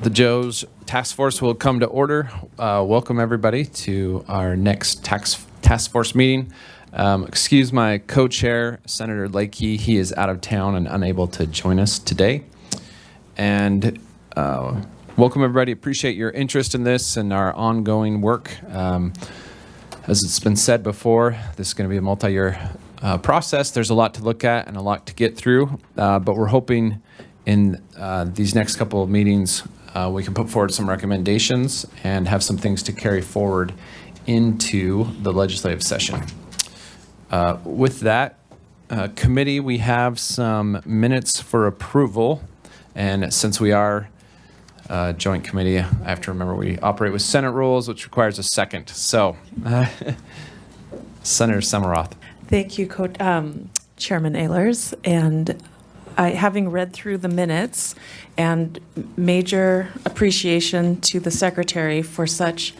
The DOGE Task Force will come to order. Welcome everybody to our next task force meeting. Excuse my co-chair, Senator Lakey. He is out of town and unable to join us today. And welcome everybody. Appreciate your interest in this and our ongoing work. As it's been said before, this is going to be a multi-year process. There's a lot to look at and a lot to get through, but we're hoping in these next couple of meetings we can put forward some recommendations and have some things to carry forward into the legislative session. With that, committee, we have some minutes for approval. And since we are joint committee, I have to remember we operate with Senate rules, which requires a second. So, Senator Samaroth. Thank you, Chairman Ehlers. And having read through the minutes, and major appreciation to the Secretary for such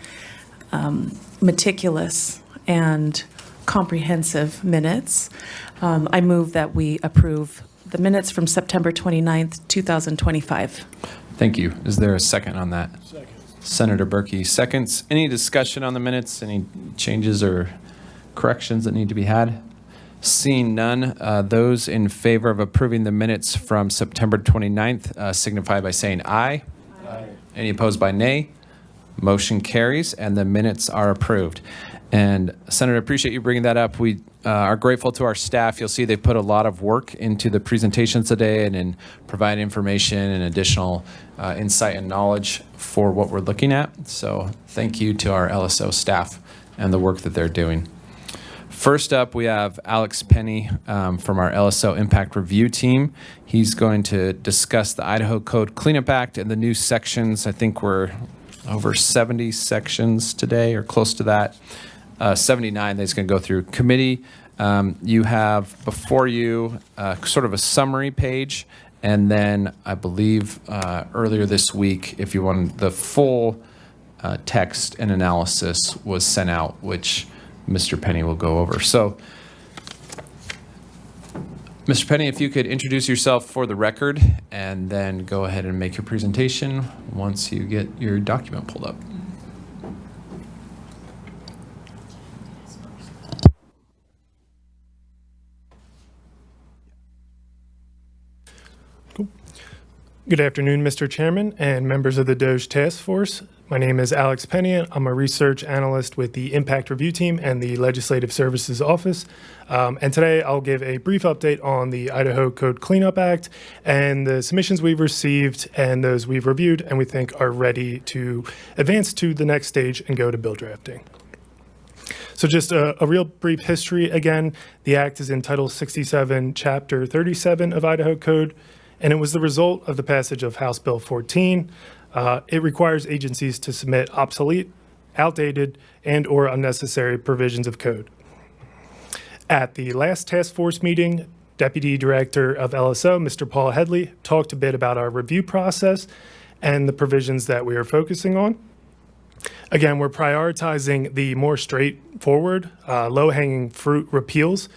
meticulous and comprehensive minutes, I move that we approve the minutes from September 29th, 2025. Thank you. Is there a second on that? Second. Senator Berkey seconds. Any discussion on the minutes? Any changes or corrections that need to be had? Seeing none, those in favor of approving the minutes from September 29th signify by saying aye. Aye. Any opposed by nay? Motion carries and the minutes are approved. And Senator, appreciate you bringing that up. We are grateful to our staff. You'll see they put a lot of work into the presentations today and in providing information and additional insight and knowledge for what we're looking at. So thank you to our LSO staff and the work that they're doing. First up, we have Alex Penny from our LSO Impact Review Team. He's going to discuss the Idaho Code Cleanup Act and the new sections. I think we're over 70 sections today or close to that. 79 that he's going to go through. Committee, you have before you sort of a summary page, and then I believe earlier this week, if you want the full text and analysis was sent out, which Mr. Penny will go over. So, Mr. Penny, if you could introduce yourself for the record and then go ahead and make your presentation once you get your document pulled up. Good afternoon, Mr. Chairman and members of the DOGE Task Force. My name is Alex Penny. I'm a research analyst with the Impact Review Team and the Legislative Services Office. And today I'll give a brief update on the Idaho Code Cleanup Act and the submissions we've received and those we've reviewed and we think are ready to advance to the next stage and go to bill drafting. So just a real brief history again. The act is in Title 67, Chapter 37 of Idaho Code, and it was the result of the passage of House Bill 14. It requires agencies to submit obsolete, outdated, and/or unnecessary provisions of code. At the last task force meeting, Deputy Director of LSO, Mr. Paul Headley, talked a bit about our review process and the provisions that we are focusing on. Again, we're prioritizing the more straightforward, low-hanging fruit repeals,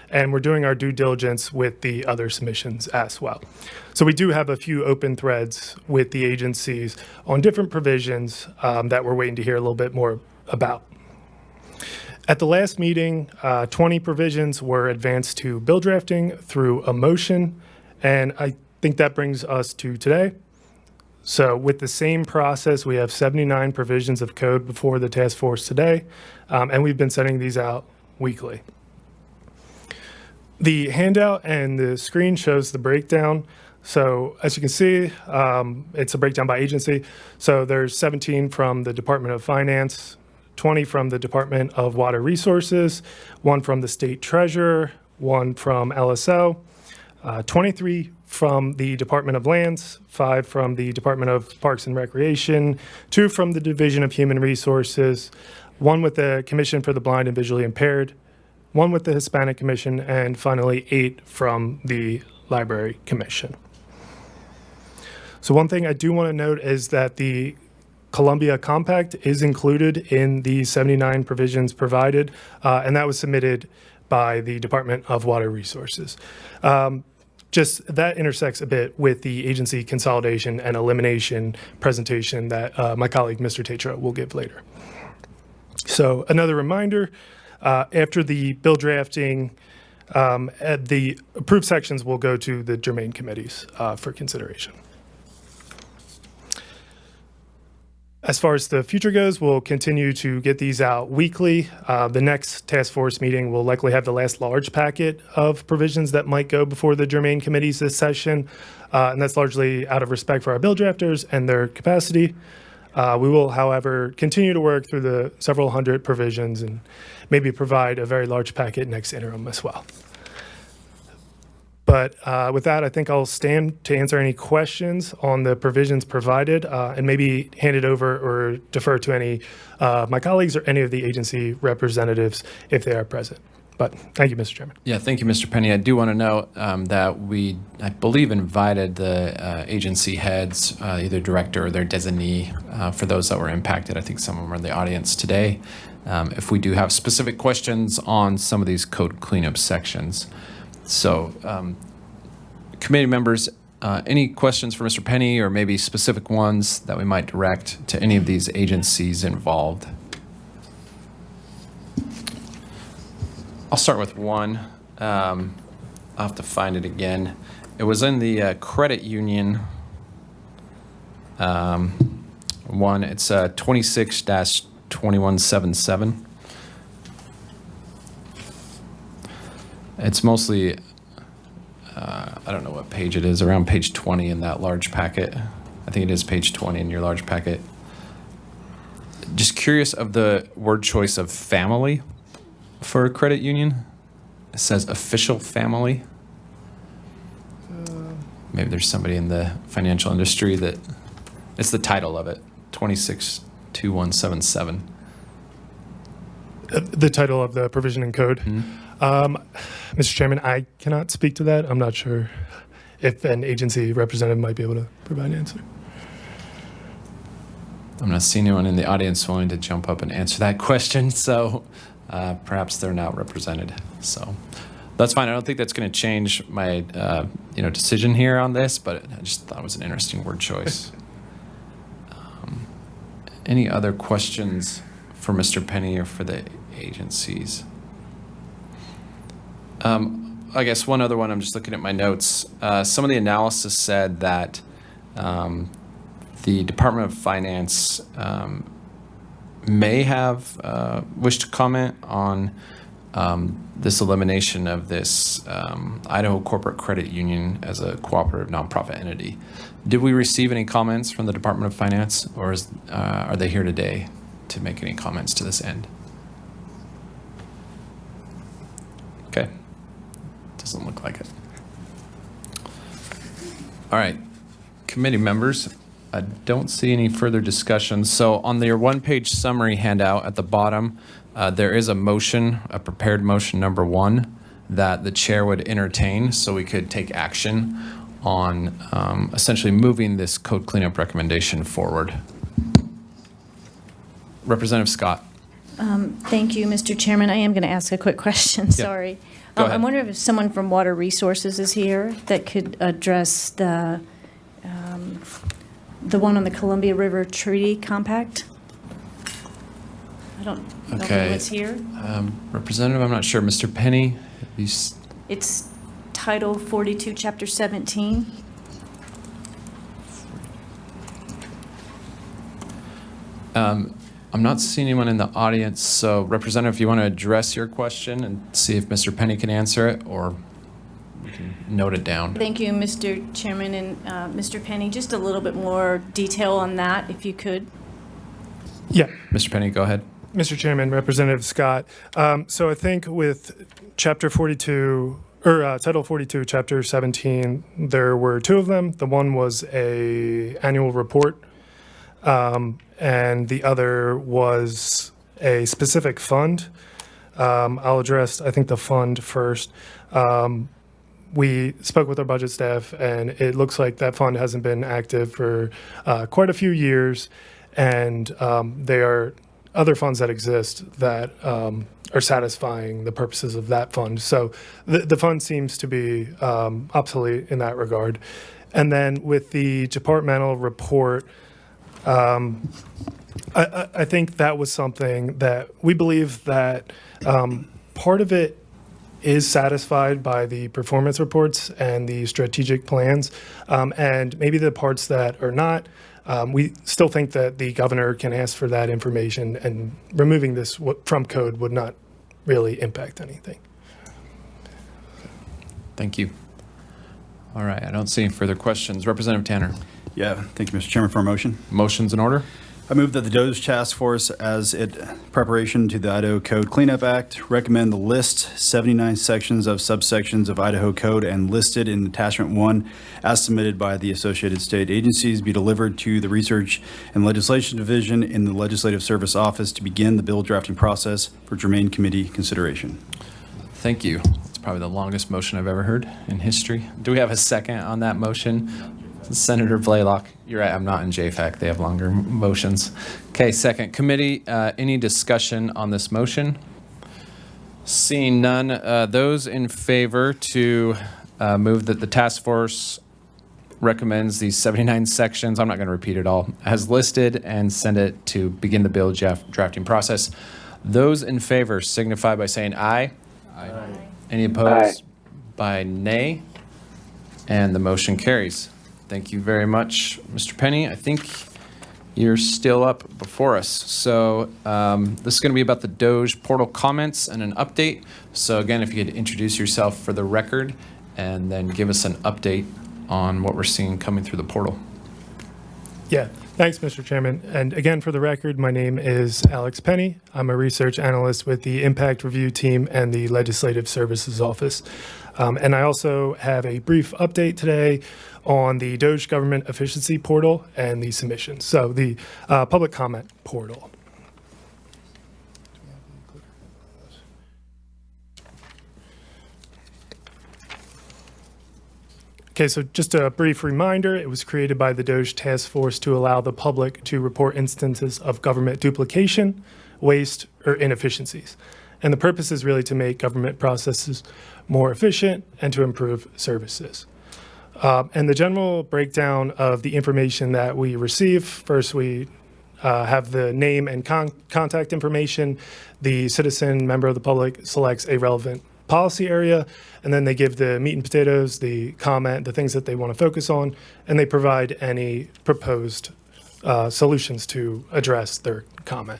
and we're doing our due diligence with the other submissions as well. So we do have a few open threads with the agencies on different provisions that we're waiting to hear a little bit more about. At the last meeting, 20 provisions were advanced to bill drafting through a motion, and I think that brings us to today. So with the same process, we have 79 provisions of code before the task force today, and we've been sending these out weekly. The handout and the screen shows the breakdown. So as you can see, it's a breakdown by agency. So there's 17 from the Department of Finance, 20 from the Department of Water Resources, 1 from the State Treasurer, 1 from LSO, 23 from the Department of Lands, 5 from the Department of Parks and Recreation, 2 from the Division of Human Resources, 1 with the Commission for the Blind and Visually Impaired, 1 with the Hispanic Commission, and finally 8 from the Library Commission. So one thing I do want to note is that the Columbia Compact is included in the 79 provisions provided, and that was submitted by the Department of Water Resources. just that intersects a bit with the agency consolidation and elimination presentation that my colleague, Mr. Tatro, will give later. So another reminder, after the bill drafting, the approved sections will go to the germane committees for consideration. As far as the future goes, we'll continue to get these out weekly. The next task force meeting will likely have the last large packet of provisions that might go before the germane committees this session, and that's largely out of respect for our bill drafters and their capacity. We will, however, continue to work through the several hundred provisions and maybe provide a very large packet next interim as well. But with that, I think I'll stand to answer any questions on the provisions provided and maybe hand it over or defer to any of my colleagues or any of the agency representatives if they are present. But thank you, Mr. Chairman. Yeah, thank you, Mr. Penny. I do want to note that we, I believe, invited the agency heads, either director or their designee, for those that were impacted. I think some of them are in the audience today. If we do have specific questions on some of these code cleanup sections. So, committee members, any questions for Mr. Penny or maybe specific ones that we might direct to any of these agencies involved? I'll start with one. I'll have to find it again. It was in the credit union one. It's 26-2177. It's mostly, I don't know what page it is, around page 20 in that large packet. I think it is page 20 in your large packet. Just curious of the word choice of family for a credit union. It says official family. Maybe there's somebody in the financial industry that, it's the title of it, 26-2177. The title of the provision and code. Mm-hmm. Mr. Chairman, I cannot speak to that. I'm not sure if an agency representative might be able to provide an answer. I'm not seeing anyone in the audience willing to jump up and answer that question, so perhaps they're not represented. So that's fine. I don't think that's going to change my decision here on this, but I just thought it was an interesting word choice. Any other questions for Mr. Penny or for the agencies? I guess one other one, I'm just looking at my notes. Some of the analysis said that the Department of Finance may have wished to comment on this elimination of this Idaho Corporate Credit Union as a cooperative nonprofit entity. Did we receive any comments from the Department of Finance, or are they here today to make any comments to this end? Okay. Doesn't look like it. All right. Committee members, I don't see any further discussion. So on your one-page summary handout at the bottom, there is a motion, a prepared motion number 1, that the chair would entertain so we could take action on essentially moving this code cleanup recommendation forward. Representative Scott. Thank you, Mr. Chairman. I am going to ask a quick question, sorry. Go ahead. I'm wondering if someone from Water Resources is here that could address the one on the Columbia River Treaty Compact. I don't know if anyone's here. Representative, I'm not sure. Mr. Penny? It's Title 42, Chapter 17. I'm not seeing anyone in the audience, so Representative, if you want to address your question and see if Mr. Penny can answer it, or we can note it down. Thank you, Mr. Chairman and Mr. Penny. Just a little bit more detail on that, if you could. Yeah. Mr. Penny, go ahead. Mr. Chairman, Representative Scott. So I think with Chapter 42, or Title 42, Chapter 17, there were 2 of them. The one was a annual report, and the other was a specific fund. I'll address, I think, the fund first. We spoke with our budget staff, and it looks like that fund hasn't been active for quite a few years, and they are other funds that exist that are satisfying the purposes of that fund. So the fund seems to be obsolete in that regard. And then with the departmental report, I think that was something that we believe that part of it is satisfied by the performance reports and the strategic plans, and maybe the parts that are not. We still think that the governor can ask for that information, and removing this from code would not really impact anything. Thank you. All right, I don't see any further questions. Representative Tanner, Yeah, thank you, Mr. Chairman, for a motion. motions in order? I move that the DOGE Task Force, as it preparation to the Idaho Code Cleanup Act, recommend the list 79 sections of subsections of Idaho Code and listed in Attachment 1 as submitted by the associated state agencies be delivered to the Research and Legislation Division in the Legislative Service Office to begin the bill drafting process for germane committee consideration. Thank you. It's probably the longest motion I've ever heard in history. Do we have a second on that motion? Senator Blaylock, you're right, I'm not in JFAC. They have longer motions. Okay, second. Committee, any discussion on this motion? Seeing none, those in favor to move that the task force recommends these 79 sections, I'm not going to repeat it all, as listed and send it to begin the bill drafting process. Those in favor signify by saying aye. Aye. Any opposed? By nay. And the motion carries. Thank you very much, Mr. Penny. I think you're still up before us. So this is going to be about the DOGE portal comments and an update. So again, if you could introduce yourself for the record and then give us an update on what we're seeing coming through the portal. Yeah, thanks, Mr. Chairman. And again, for the record, my name is Alex Penny. I'm a research analyst with the Impact Review Team and the Legislative Services Office. And I also have a brief update today on the DOGE Government Efficiency Portal and the submissions. So the public comment portal. Okay, so just a brief reminder, it was created by the DOGE Task Force to allow the public to report instances of government duplication, waste, or inefficiencies. And the purpose is really to make government processes more efficient and to improve services. And the general breakdown of the information that we receive, first we have the name and contact information. The citizen member of the public selects a relevant policy area, and then they give the meat and potatoes, the comment, the things that they want to focus on, and they provide any proposed solutions to address their comment.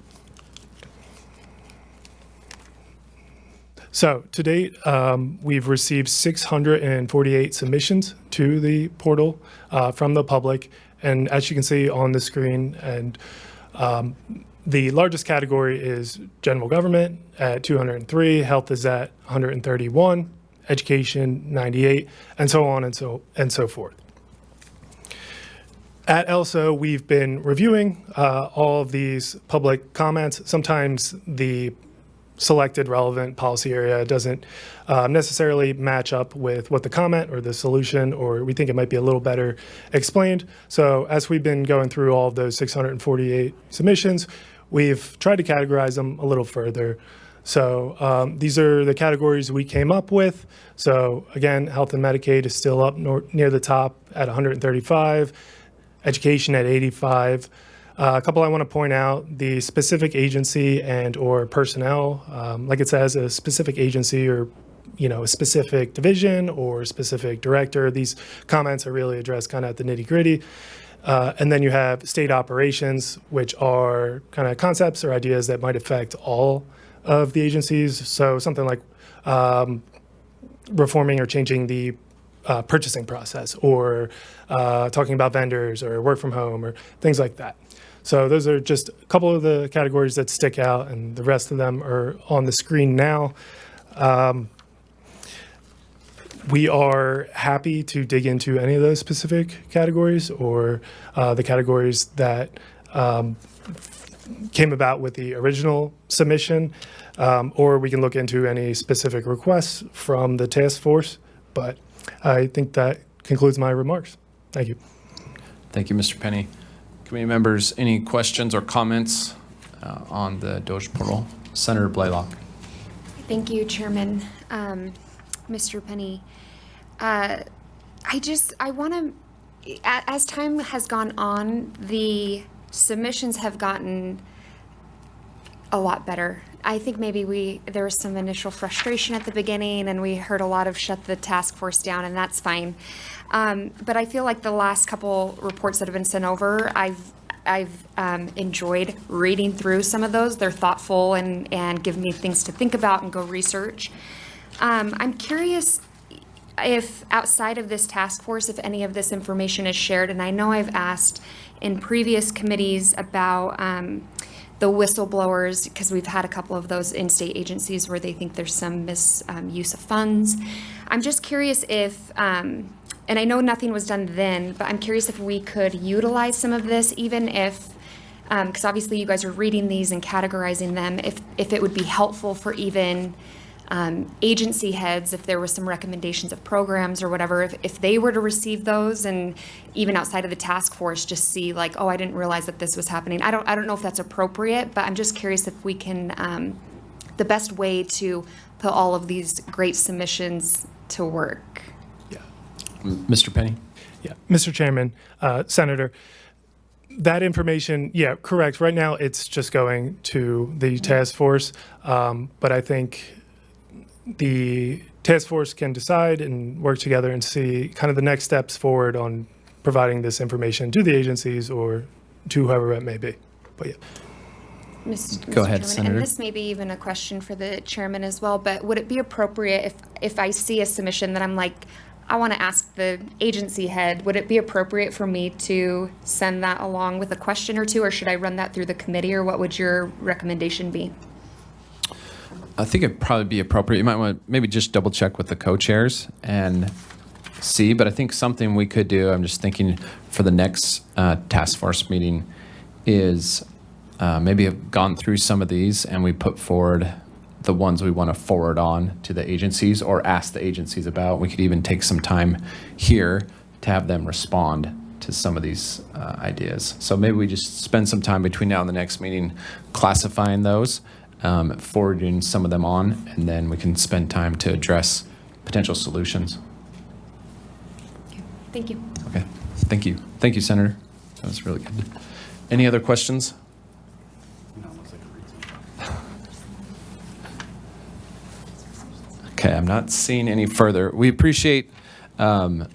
So to date, we've received 648 submissions to the portal from the public. And as you can see on the screen, and the largest category is general government at 203, health is at 131, education 98, and so on and so forth. At ELSO, we've been reviewing all of these public comments. Sometimes the selected relevant policy area doesn't necessarily match up with what the comment or the solution, or we think it might be a little better explained. So as we've been going through all of those 648 submissions, we've tried to categorize them a little further. So these are the categories we came up with. So again, health and Medicaid is still up near the top at 135, education at 85. A couple I want to point out, the specific agency and or personnel, like it says, a specific agency or a specific division or specific director. These comments are really addressed kind of at the nitty gritty. And then you have state operations, which are kind of concepts or ideas that might affect all of the agencies. So something like reforming or changing the purchasing process, or talking about vendors or work from home or things like that. So those are just a couple of the categories that stick out, and the rest of them are on the screen now. We are happy to dig into any of those specific categories or the categories that came about with the original submission, or we can look into any specific requests from the task force. But I think that concludes my remarks. Thank you. Thank you, Mr. Penny. Committee members, any questions or comments on the DOGE portal. Senator Blaylock. Thank you, Chairman. Mr. Penny. I want to, as time has gone on, the submissions have gotten a lot better. I think maybe there was some initial frustration at the beginning, and we heard a lot of shut the task force down, and that's fine. But I feel like the last couple reports that have been sent over, I've enjoyed reading through some of those. They're thoughtful and give me things to think about and go research. I'm curious if outside of this task force, if any of this information is shared, and I know I've asked in previous committees about the whistleblowers, because we've had a couple of those in state agencies where they think there's some misuse of funds. I'm just curious if, and I know nothing was done then, but I'm curious if we could utilize some of this, even if, because obviously you guys are reading these and categorizing them, if it would be helpful for even agency heads, if there was some recommendations of programs or whatever, if they were to receive those, and even outside of the task force, just see like, oh, I didn't realize that this was happening. I don't know if that's appropriate, but I'm just curious if we can, the best way to put all of these great submissions to work. Mr. Penny. Yeah, Mr. Chairman, Senator, that information, yeah, correct. Right now, it's just going to the task force, but I think the task force can decide and work together and see kind of the next steps forward on providing this information to the agencies or to whoever it may be. But yeah. Go ahead, Chairman, Senator. and this may be even a question for the chairman as well, but would it be appropriate if I see a submission that I'm like, I want to ask the agency head, would it be appropriate for me to send that along with a question or two, or should I run that through the committee, or what would your recommendation be? I think it'd probably be appropriate. You might want to maybe just double check with the co-chairs and see, but I think something we could do, I'm just thinking for the next task force meeting, is maybe have gone through some of these and we put forward the ones we want to forward on to the agencies or ask the agencies about. We could even take some time here to have them respond to some of these ideas. So maybe we just spend some time between now and the next meeting classifying those, forwarding some of them on, and then we can spend time to address potential solutions. Thank you. Okay, thank you. Thank you, Senator. That was really good. Any other questions? Okay, I'm not seeing any further. We appreciate the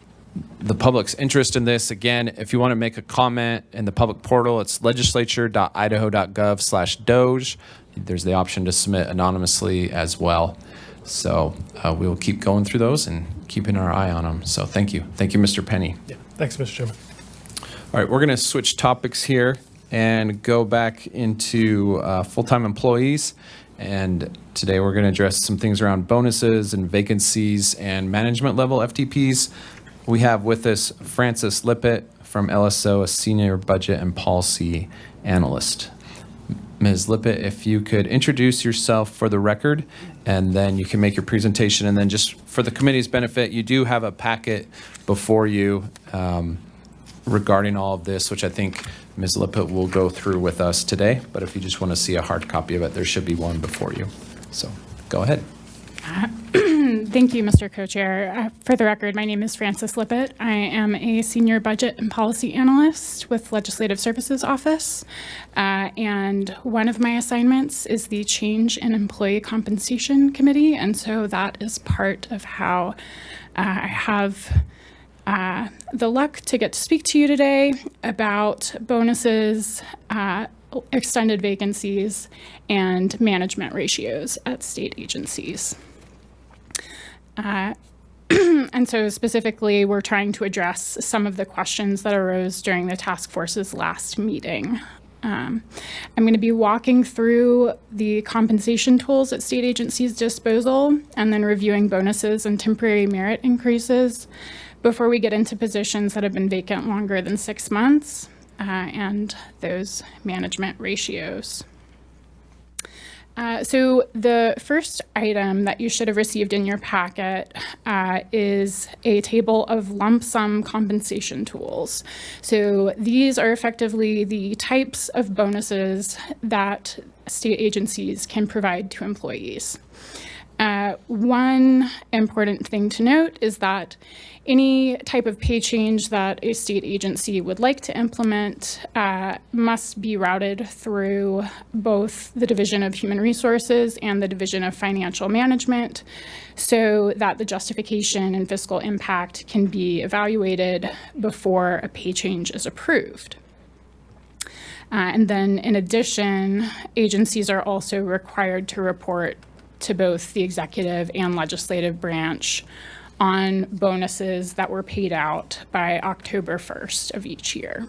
public's interest in this. Again, if you want to make a comment in the public portal, it's legislature.idaho.gov/doge. There's the option to submit anonymously as well. So we will keep going through those and keeping our eye on them. So thank you. Thank you, Mr. Penny. Yeah, thanks, Mr. Chairman. All right, we're going to switch topics here and go back into full-time employees. And today we're going to address some things around bonuses and vacancies and management level FTPs. We have with us Frances Lippett from LSO, a senior budget and policy analyst. Ms. Lippett, if you could introduce yourself for the record, and then you can make your presentation. And then just for the committee's benefit, you do have a packet before you regarding all of this, which I think Ms. Lippett will go through with us today. But if you just want to see a hard copy of it, there should be one before you. So go ahead. Thank you, Mr. Co-Chair. For the record, my name is Frances Lippett. I am a senior budget and policy analyst with Legislative Services Office. And one of my assignments is the Change in Employee Compensation Committee. And so that is part of how I have the luck to get to speak to you today about bonuses, extended vacancies, and management ratios at state agencies. And so specifically, we're trying to address some of the questions that arose during the task force's last meeting. I'm going to be walking through the compensation tools at state agencies' disposal and then reviewing bonuses and temporary merit increases before we get into positions that have been vacant longer than 6 months and those management ratios. So the first item that you should have received in your packet is a table of lump sum compensation tools. So these are effectively the types of bonuses that state agencies can provide to employees. One important thing to note is that any type of pay change that a state agency would like to implement must be routed through both the Division of Human Resources and the Division of Financial Management so that the justification and fiscal impact can be evaluated before a pay change is approved. And then in addition, agencies are also required to report to both the executive and legislative branch on bonuses that were paid out by October 1st of each year.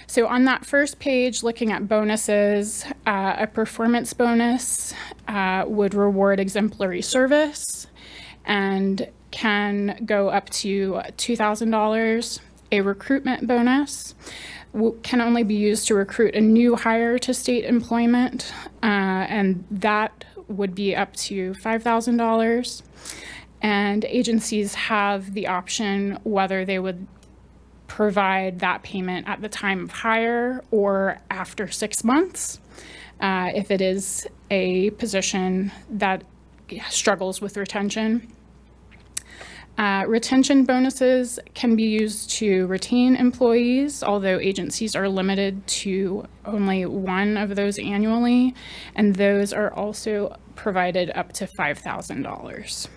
So on that first page, looking at bonuses, a performance bonus would reward exemplary service and can go up to $2,000. A recruitment bonus can only be used to recruit a new hire to state employment, and that would be up to $5,000. And agencies have the option whether they would provide that payment at the time of hire or after 6 months, if it is a position that struggles with retention. Retention bonuses can be used to retain employees, although agencies are limited to only one of those annually, and those are also provided up to $5,000.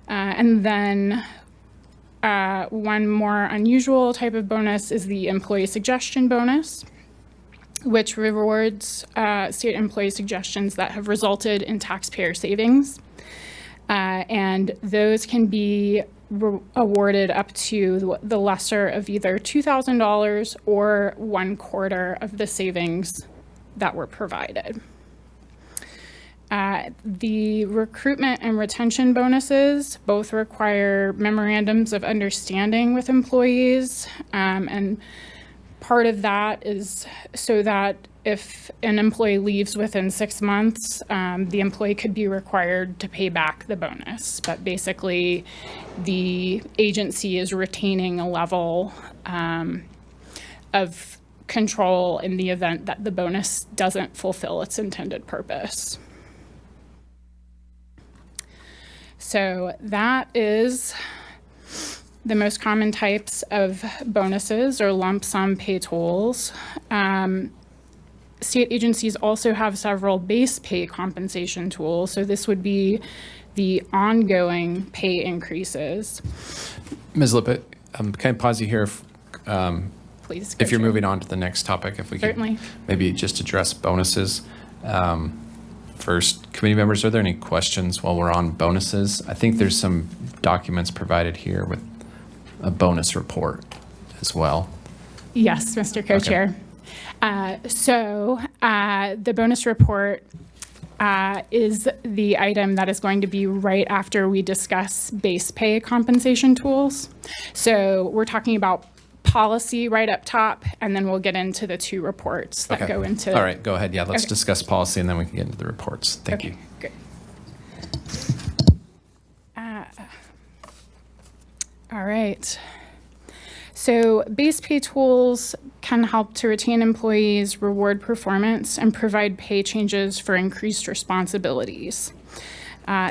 And then one more unusual type of bonus is the employee suggestion bonus, which rewards state employee suggestions that have resulted in taxpayer savings. And those can be awarded up to the lesser of either $2,000 or 1/4 of the savings that were provided. The recruitment and retention bonuses both require memorandums of understanding with employees, and part of that is so that if an employee leaves within 6 months, the employee could be required to pay back the bonus. But basically, the agency is retaining a level of control in the event that the bonus doesn't fulfill its intended purpose. So that is the most common types of bonuses or lump sum pay tools. State agencies also have several base pay compensation tools. So this would be the ongoing pay increases. Ms. Lippett, can I pause you here? Please. If you're moving on to the next topic, if we Certainly. could maybe just address bonuses. First, committee members, are there any questions while we're on bonuses? I think there's some documents provided here with a bonus report as well. Yes, Mr. Co-Chair. So the bonus report is the item that is going to be right after we discuss base pay compensation tools. So we're talking about policy right up top, and then we'll get into the two reports that go into. All right, go ahead. Yeah, let's Okay. discuss policy and then we can get into the reports. Thank you. Good. All right. So base pay tools can help to retain employees, reward performance, and provide pay changes for increased responsibilities.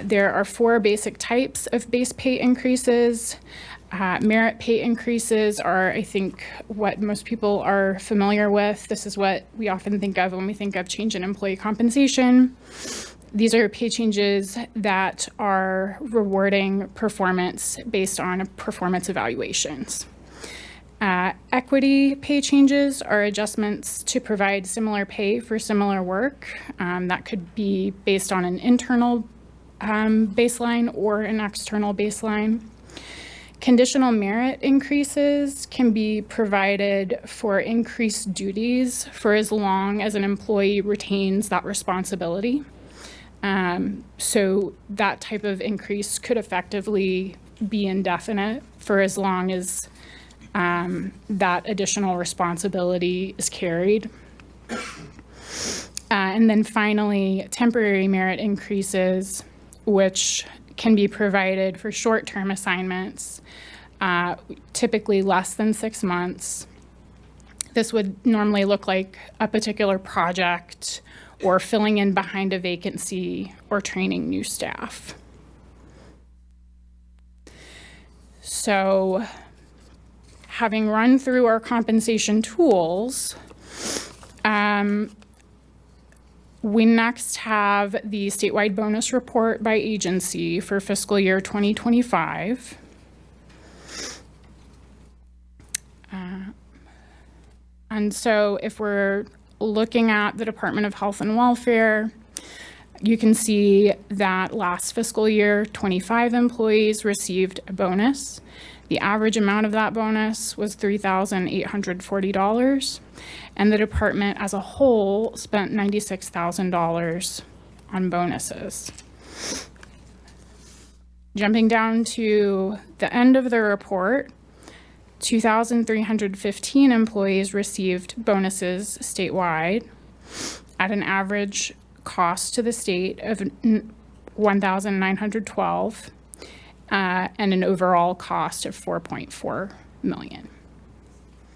There are 4 basic types of base pay increases. Merit pay increases are, I think, what most people are familiar with. This is what we often think of when we think of change in employee compensation. These are pay changes that are rewarding performance based on performance evaluations. Equity pay changes are adjustments to provide similar pay for similar work. That could be based on an internal baseline or an external baseline. Conditional merit increases can be provided for increased duties for as long as an employee retains that responsibility. So that type of increase could effectively be indefinite for as long as that additional responsibility is carried. And then finally, temporary merit increases, which can be provided for short-term assignments, typically less than 6 months. This would normally look like a particular project or filling in behind a vacancy or training new staff. So, having run through our compensation tools, we next have the statewide bonus report by agency for fiscal year 2025. And so if we're looking at the Department of Health and Welfare, you can see that last fiscal year, 25 employees received a bonus. The average amount of that bonus was $3,840, and the department as a whole spent $96,000 on bonuses. Jumping down to the end of the report, 2,315 employees received bonuses statewide at an average cost to the state of $1,912 and an overall cost of $4.4 million.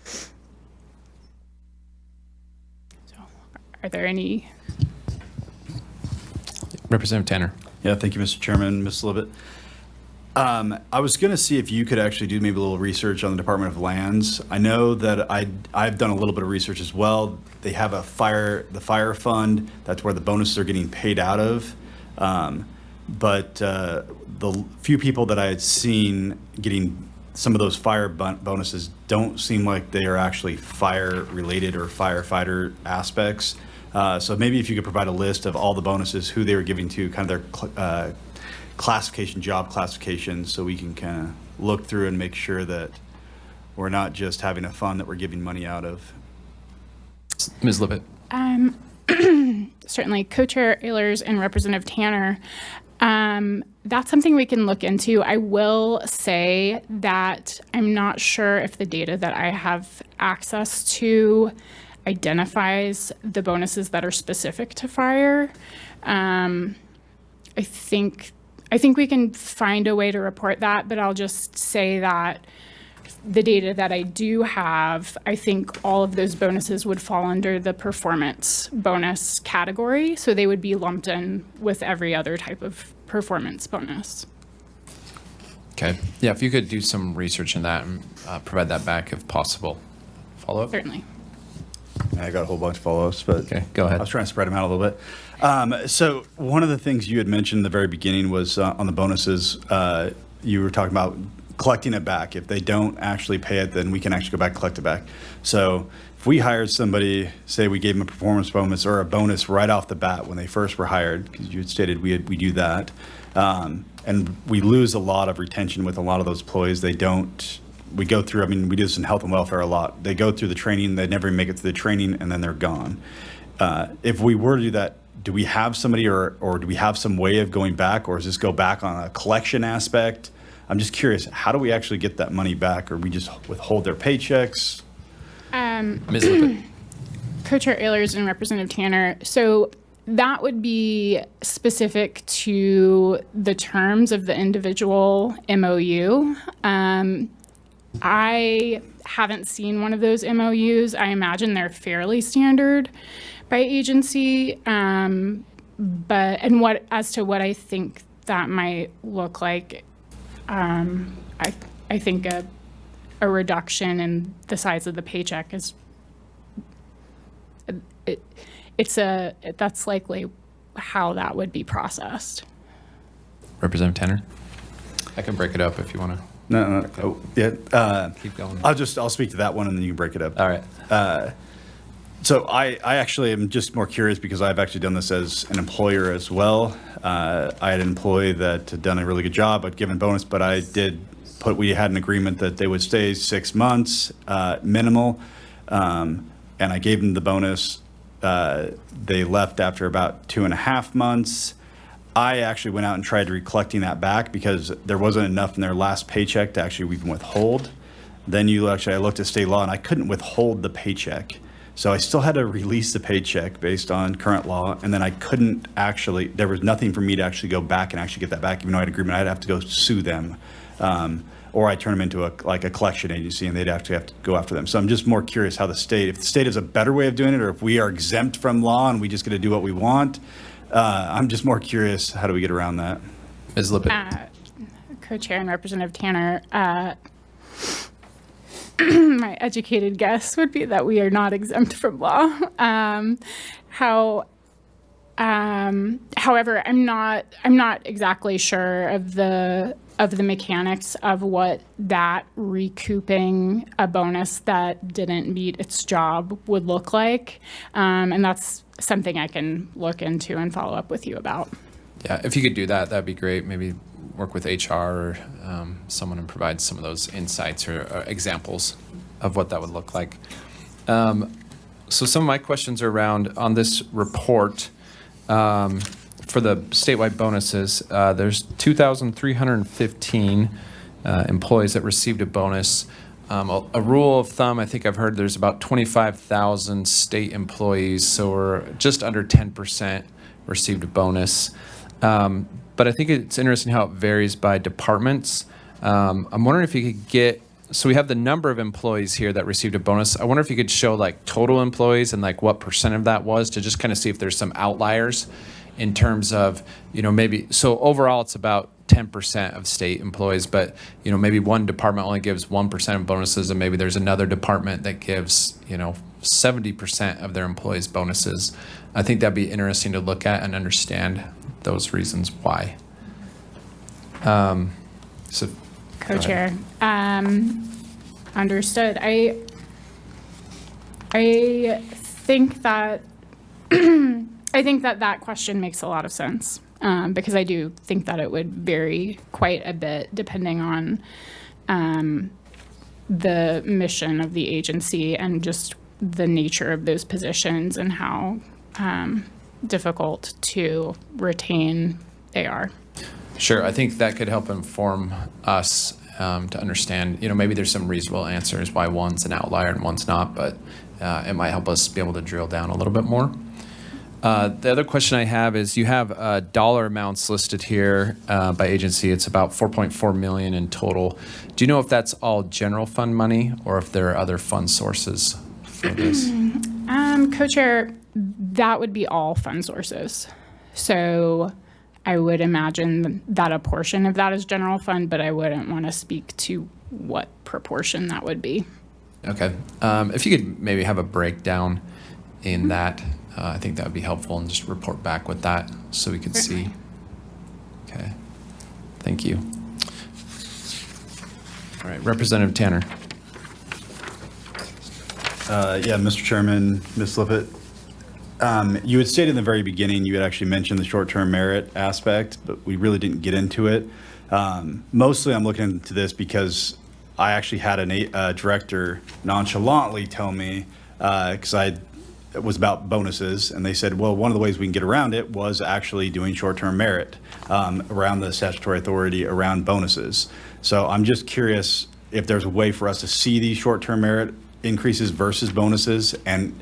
So, are there any? Representative Tanner. Yeah, thank you, Mr. Chairman, Ms. Libet. I was going to see if you could actually do maybe a little research on the Department of Lands. I know that I've done a little bit of research as well. They have the fire fund. That's where the bonuses are getting paid out of. But the few people that I had seen getting some of those fire bonuses don't seem like they are actually fire related or firefighter aspects. So maybe if you could provide a list of all the bonuses, who they were giving to, kind of their job classification, so we can kind of look through and make sure that we're not just having a fund that we're giving money out of. Ms. Libet. Certainly, Co-Chair Ehlers and Representative Tanner, that's something we can look into. I will say that I'm not sure if the data that I have access to identifies the bonuses that are specific to fire. I think we can find a way to report that, but I'll just say that the data that I do have, I think all of those bonuses would fall under the performance bonus category, so they would be lumped in with every other type of performance bonus. Okay. Yeah, if you could do some research in that and provide that back if possible. Follow up? Certainly. I got a whole bunch of follow-ups, but Okay, go ahead. I was trying to spread them out a little bit. So one of the things you had mentioned in the very beginning was on the bonuses, you were talking about collecting it back. If they don't actually pay it, then we can actually go back and collect it back. So if we hired somebody, say we gave them a performance bonus or a bonus right off the bat when they first were hired, because you had stated we do that, and we lose a lot of retention with a lot of those employees. We go through, we do this in health and welfare a lot. They go through the training, they never make it through the training, and then they're gone. If we were to do that, do we have somebody or do we have some way of going back, or does this go back on a collection aspect? I'm just curious, how do we actually get that money back, or we just withhold their paychecks? Ms. Libet. Co-Chair Ehlers and Representative Tanner, so that would be specific to the terms of the individual MOU. I haven't seen one of those MOUs. I imagine they're fairly standard by agency, but as to what I think that might look like, I think a reduction in the size of the paycheck is that's likely how that would be processed. Representative Tanner. I can break it up if you want to. No. Oh, yeah. Keep going. I'll speak to that one, and then you can break it up. All right. So I actually am just more curious because I've actually done this as an employer as well. I had an employee that had done a really good job at giving bonus, but we had an agreement that they would stay 6 months minimal, and I gave them the bonus. They left after about 2.5 months. I actually went out and tried collecting that back because there wasn't enough in their last paycheck to actually even withhold. Then I looked at state law and I couldn't withhold the paycheck. So I still had to release the paycheck based on current law, and then I couldn't actually, there was nothing for me to actually go back and actually get that back, even though I had agreement. I'd have to go sue them. Or I turn them into a collection agency, and they'd have to go after them. So I'm just more curious how if the state has a better way of doing it, or if we are exempt from law and we just get to do what we want. I'm just more curious, how do we get around that? Ms. Lippett? Co-chair and Representative Tanner, my educated guess would be that we are not exempt from law. However, I'm not exactly sure of the mechanics of what that recouping a bonus that didn't meet its job would look like, and that's something I can look into and follow up with you about. Yeah, if you could do that, that'd be great. Maybe work with HR or someone and provide some of those insights or examples of what that would look like. So some of my questions are around on this report for the statewide bonuses. There's 2,315 employees that received a bonus. A rule of thumb, I think I've heard there's about 25,000 state employees, so we're just under 10% received a bonus. But I think it's interesting how it varies by departments. I'm wondering if you could get, so we have the number of employees here that received a bonus. I wonder if you could show like total employees and like what percent of that was, to just kind of see if there's some outliers in terms of, maybe, so overall it's about 10% of state employees, but, maybe one department only gives 1% of bonuses, and maybe there's another department that gives, 70% of their employees bonuses. I think that'd be interesting to look at and understand those reasons why. So, Co-chair, understood. I think that that question makes a lot of sense, because I do think that it would vary quite a bit depending on the mission of the agency and just the nature of those positions and how difficult to retain they are. Sure, I think that could help inform us to understand, maybe there's some reasonable answers why one's an outlier and one's not, but it might help us be able to drill down a little bit more. The other question I have is, you have dollar amounts listed here by agency. It's about $4.4 million in total. Do you know if that's all general fund money or if there are other fund sources for this? Co-chair, that would be all fund sources. So I would imagine that a portion of that is general fund, but I wouldn't want to speak to what proportion that would be. Okay. If you could maybe have a breakdown in that, I think that would be helpful, and just report back with that so we could see. Okay. Thank you. All right, Representative Tanner. Yeah, Mr. Chairman, Ms. Lippett, you had stated in the very beginning, you had actually mentioned the short-term merit aspect, but we really didn't get into it. Mostly I'm looking into this because I actually had a director nonchalantly tell me, because it was about bonuses, and they said, well, one of the ways we can get around it was actually doing short-term merit around the statutory authority around bonuses. So I'm just curious if there's a way for us to see these short-term merit increases versus bonuses, and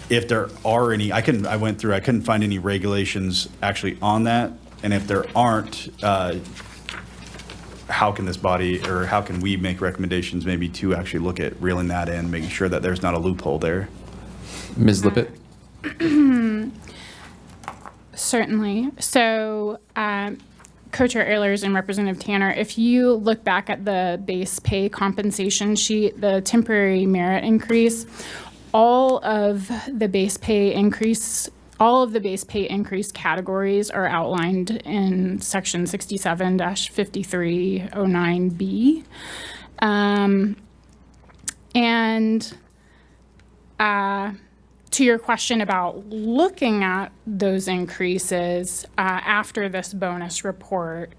if there are any. I couldn't find any regulations actually on that, and if there aren't, how can this body, or how can we make recommendations maybe to actually look at reeling that in, making sure that there's not a loophole there? Ms. Lippett? Certainly. So, Co-Chair Ehlers and Representative Tanner, if you look back at the base pay compensation sheet, the temporary merit increase, all of the base pay increase categories are outlined in section 67-5309B. To your question about looking at those increases, after this bonus report,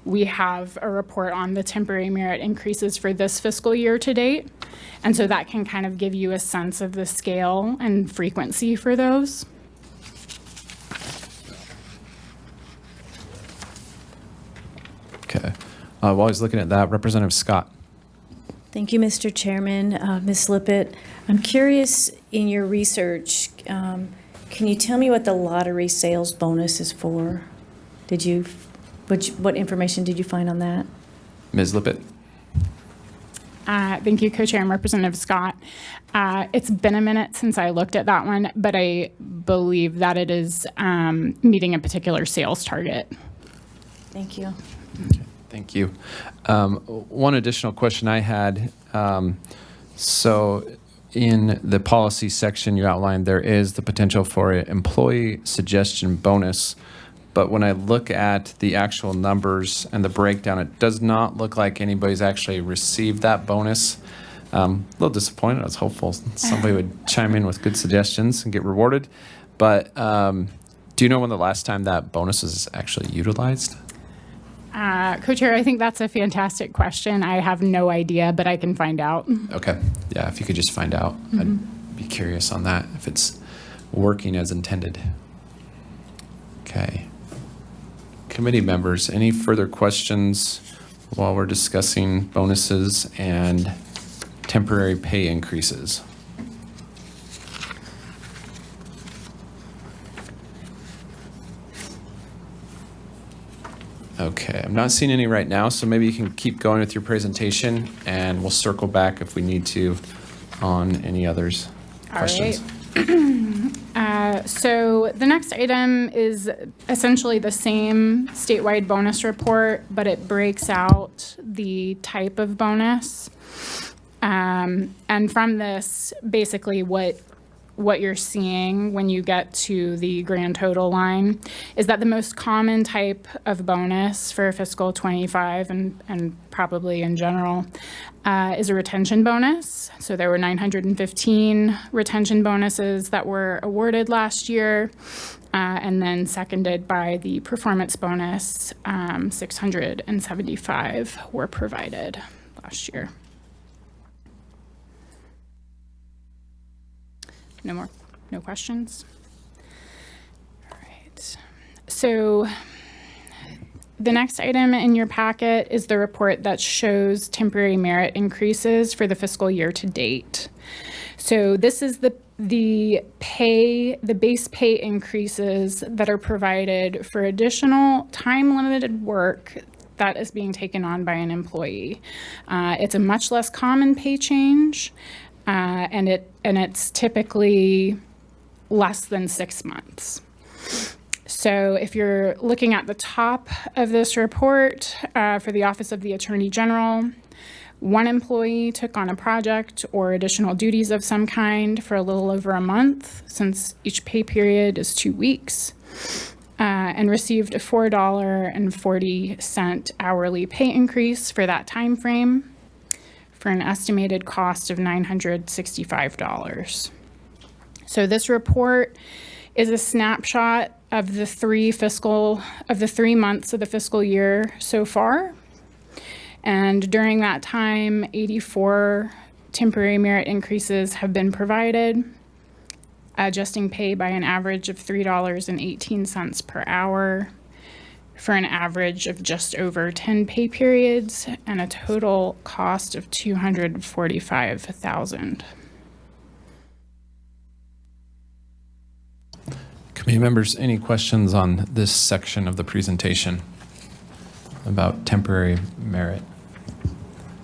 we have a report on the temporary merit increases for this fiscal year to date. And so that can kind of give you a sense of the scale and frequency for those. Okay. While I was looking at that, Representative Scott. Thank you, Mr. Chairman. Ms. Lippett, I'm curious, in your research, can you tell me what the lottery sales bonus is for? What information did you find on that? Ms. Lippett? Thank you, Co-Chair and Representative Scott. It's been a minute since I looked at that one, but I believe that it is meeting a particular sales target. Thank you. Thank you. One additional question I had. So in the policy section you outlined, there is the potential for an employee suggestion bonus. But when I look at the actual numbers and the breakdown, it does not look like anybody's actually received that bonus. A little disappointed. I was hopeful somebody would chime in with good suggestions and get rewarded. But do you know when the last time that bonus was actually utilized? Co-Chair, I think that's a fantastic question. I have no idea, but I can find out. Okay. Yeah, if you could just find out. I'd be curious on that, if it's working as intended. Okay. Committee members, any further questions while we're discussing bonuses and temporary pay increases? Okay, I'm not seeing any right now, so maybe you can keep going with your presentation and we'll circle back if we need to on any others. Questions? So the next item is essentially the same statewide bonus report, but it breaks out the type of bonus. And from this, basically what you're seeing when you get to the grand total line is that the most common type of bonus for fiscal 25 and probably in general is a retention bonus. So there were 915 retention bonuses that were awarded last year, and then seconded by the performance bonus, 675 were provided last year. No questions? All right. So the next item in your packet is the report that shows temporary merit increases for the fiscal year to date. So this is the base pay increases that are provided for additional time-limited work that is being taken on by an employee. It's a much less common pay change. And it's typically less than 6 months. So if you're looking at the top of this report for the Office of the Attorney General, one employee took on a project or additional duties of some kind for a little over a month, since each pay period is 2 weeks, and received a $4.40 hourly pay increase for that time frame, for an estimated cost of $965. So this report is a snapshot of the 3 months of the fiscal year so far. And during that time, 84 temporary merit increases have been provided, adjusting pay by an average of $3.18 per hour, for an average of just over 10 pay periods and a total cost of $245,000. Committee members, any questions on this section of the presentation about temporary merit?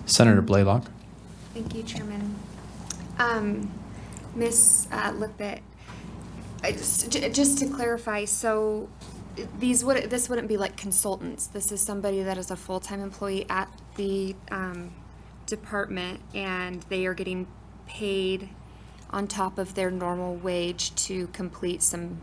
Senator Blaylock. Thank you, Chairman. Ms. Lippett, just to clarify, so this wouldn't be like consultants. This is somebody that is a full-time employee at the department, and they are getting paid on top of their normal wage to complete some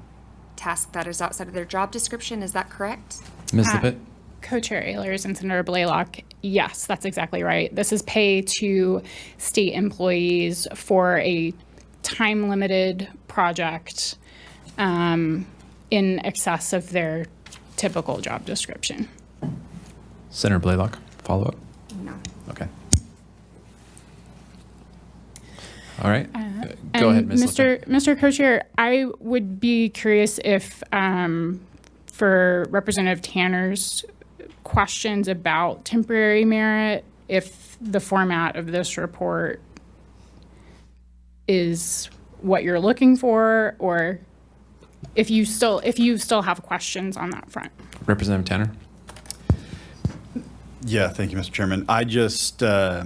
task that is outside of their job description. Is that correct? Ms. Lippett? Co-Chair Ehlers and Senator Blaylock, yes, that's exactly right. This is pay to state employees for a time-limited project in excess of their typical job description. Senator Blaylock, follow-up? No. Okay. All right. Go ahead, Ms. Lippett. Mr. Co-Chair, I would be curious if, for Representative Tanner's questions about temporary merit if the format of this report is what you're looking for, or if you still have questions on that front. Representative Tanner? Yeah, thank you, Mr. Chairman. I just, I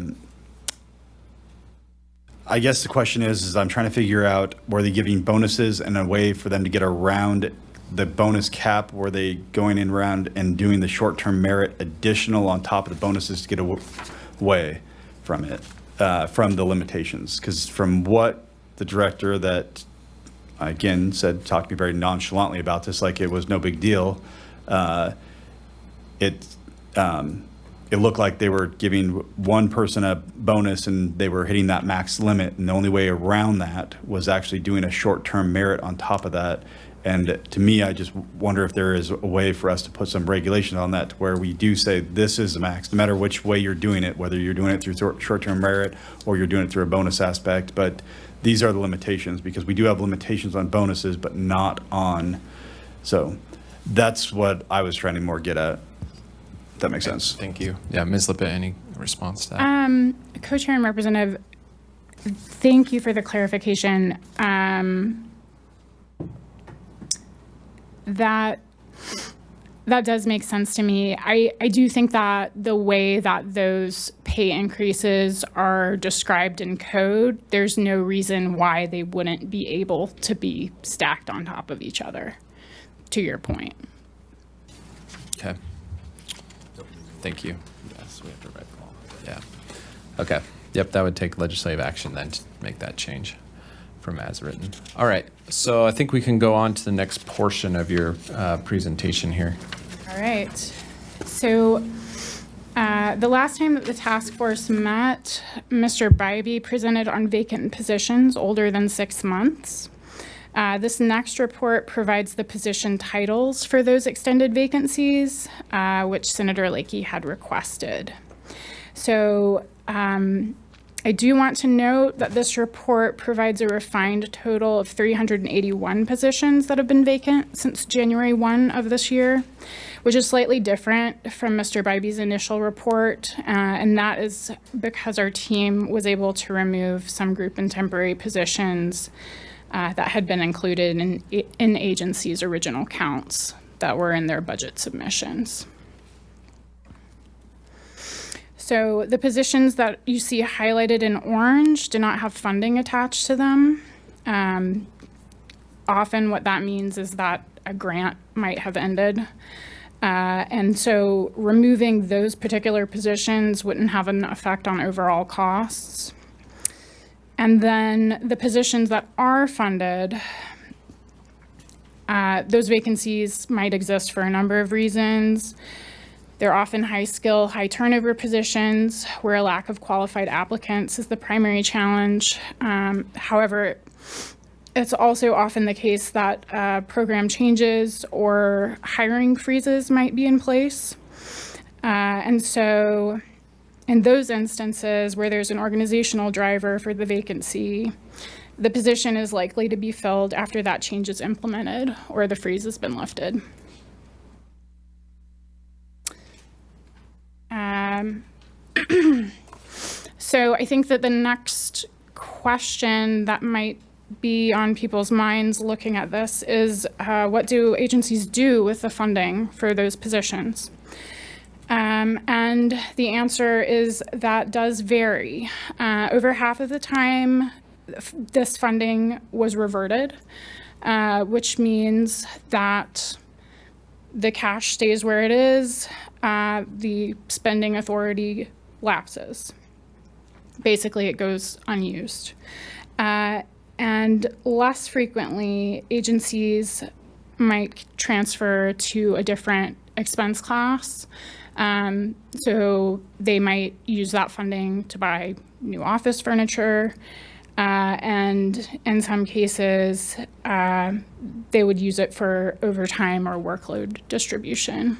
guess the question is I'm trying to figure out, were they giving bonuses and a way for them to get around the bonus cap? Were they going in around and doing the short-term merit additional on top of the bonuses to get away from it, from the limitations? Because from what the director that, again, said, talked to me very nonchalantly about this, like it was no big deal, it looked like they were giving one person a bonus and they were hitting that max limit. And the only way around that was actually doing a short-term merit on top of that. And to me, I just wonder if there is a way for us to put some regulation on that to where we do say this is the max, no matter which way you're doing it, whether you're doing it through short-term merit or you're doing it through a bonus aspect. But these are the limitations, because we do have limitations on bonuses, but not on. So that's what I was trying to more get at. That makes sense. Thank you. Yeah, Ms. Lippett, any response to that? Co-chair and representative, thank you for the clarification. That does make sense to me. I do think that the way that those pay increases are described in code, there's no reason why they wouldn't be able to be stacked on top of each other, to your point. Okay. Thank you. Yes, we have to write them all. Yeah. Okay. Yep, that would take legislative action then to make that change from as written. All right. So I think we can go on to the next portion of your presentation here. All right. So the last time that the task force met, Mr. Bybee presented on vacant positions older than 6 months. This next report provides the position titles for those extended vacancies, which Senator Lakey had requested. So I do want to note that this report provides a refined total of 381 positions that have been vacant since January 1 of this year, which is slightly different from Mr. Bybee's initial report, and that is because our team was able to remove some group and temporary positions that had been included in agencies' original counts that were in their budget submissions. So the positions that you see highlighted in orange do not have funding attached to them. Often what that means is that a grant might have ended. And so removing those particular positions wouldn't have an effect on overall costs. And then the positions that are funded, those vacancies might exist for a number of reasons. They're often high skill, high turnover positions where a lack of qualified applicants is the primary challenge. However, it's also often the case that program changes or hiring freezes might be in place. And so in those instances where there's an organizational driver for the vacancy, the position is likely to be filled after that change is implemented or the freeze has been lifted. So I think that the next question that might be on people's minds looking at this is what do agencies do with the funding for those positions? And the answer is that does vary. Over half of the time, this funding was reverted, which means that the cash stays where it is, the spending authority lapses. Basically, it goes unused. And less frequently, agencies might transfer to a different expense class. So they might use that funding to buy new office furniture. And in some cases, they would use it for overtime or workload distribution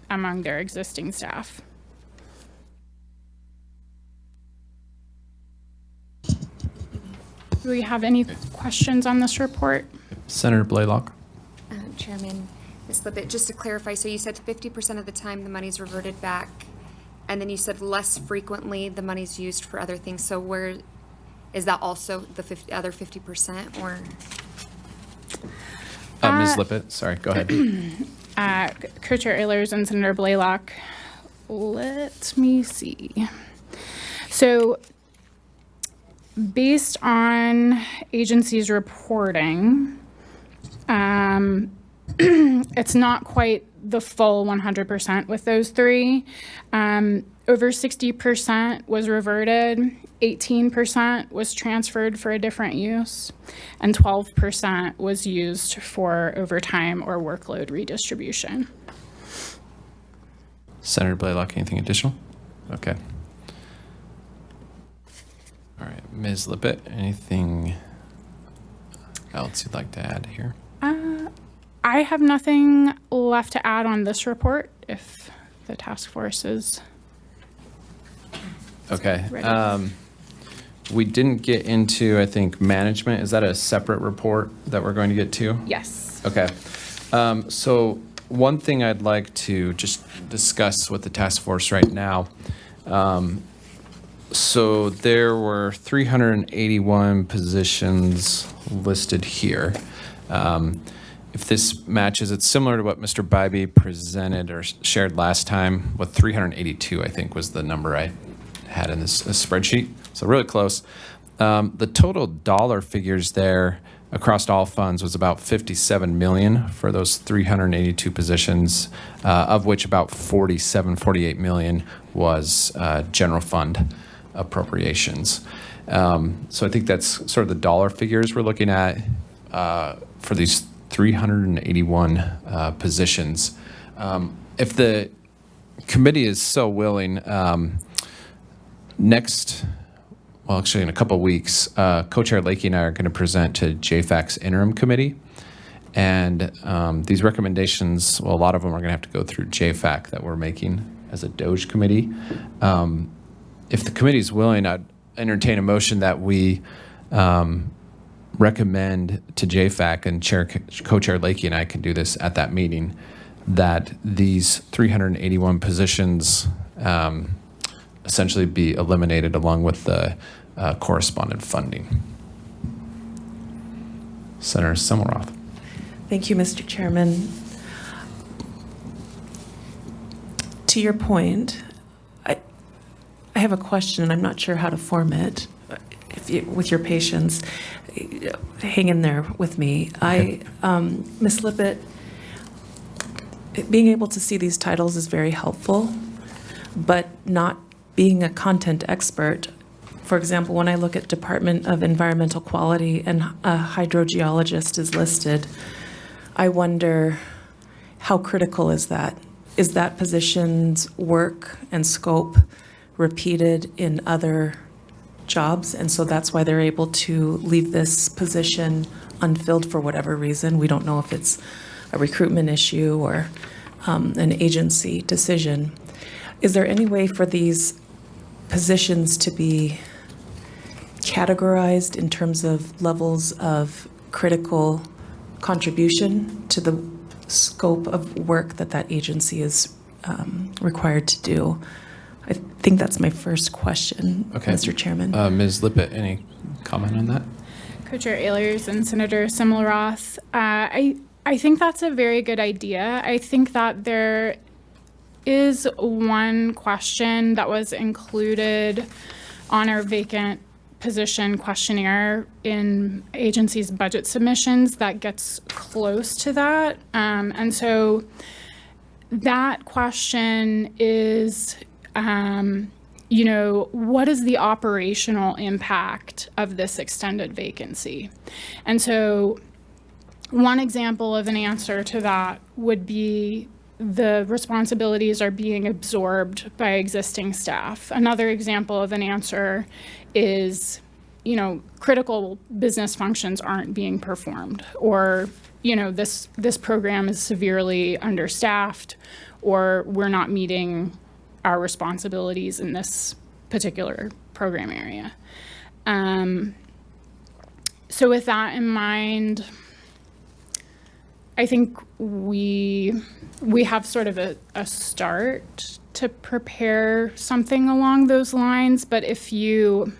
among their existing staff. Do we have any questions on this report? Senator Blaylock. Chairman, Ms. Lippett, just to clarify, so you said 50% of the time the money's reverted back and then you said less frequently the money's used for other things. So where, is that also the other 50% or? Ms. Lippett, sorry, go ahead. Co-Chair Ehlers and Senator Blaylock, let me see. So based on agencies reporting, it's not quite the full 100% with those three. Over 60% was reverted, 18% was transferred for a different use, and 12% was used for overtime or workload redistribution. Senator Blaylock, anything additional? Okay. All right, Ms. Lippett, anything else you'd like to add here? I have nothing left to add on this report if the task force is Okay. ready. We didn't get into, I think, management. Is that a separate report that we're going to get to? Yes. Okay. So one thing I'd like to just discuss with the task force right now. So there were 381 positions listed here. If this matches, it's similar to what Mr. Bybee presented or shared last time with 382, I think was the number I had in this spreadsheet. So really close. The total dollar figures there across all funds was about 57 million for those 382 positions, of which about 48 million was general fund appropriations. So I think that's sort of the dollar figures we're looking at for these 381 positions. If the committee is so willing, actually in a couple of weeks, Co-Chair Lakey and I are going to present to JFAC's interim committee. And these recommendations, well, a lot of them are going to have to go through JFAC that we're making as a DOGE committee. If the committee is willing, I'd entertain a motion that we recommend to JFAC, and Co-Chair Lakey and I can do this at that meeting, that these 381 positions essentially be eliminated along with the correspondent funding. Senator Summerroth. Thank you, Mr. Chairman. To your point, I have a question, and I'm not sure how to form it. With your patience, hang in there with me. Okay. Ms. Lippett, being able to see these titles is very helpful, but not being a content expert. For example, when I look at Department of Environmental Quality and a hydrogeologist is listed, I wonder how critical is that? Is that position's work and scope repeated in other jobs? And so that's why they're able to leave this position unfilled for whatever reason. We don't know if it's a recruitment issue or an agency decision. Is there any way for these positions to be categorized in terms of levels of critical contribution to the scope of work that that agency is required to do? I think that's my first question, Okay. Mr. Chairman. Ms. Lippett, any comment on that? Co-Chair Ehlers and Senator Summerroth, I think that's a very good idea. I think that there is one question that was included on our vacant position questionnaire in agencies' budget submissions that gets close to that. And so that question is, what is the operational impact of this extended vacancy? And so one example of an answer to that would be the responsibilities are being absorbed by existing staff. Another example of an answer is, critical business functions aren't being performed, or, this program is severely understaffed, or we're not meeting our responsibilities in this particular program area. So with that in mind, I think we have sort of a start to prepare something along those lines, but if you're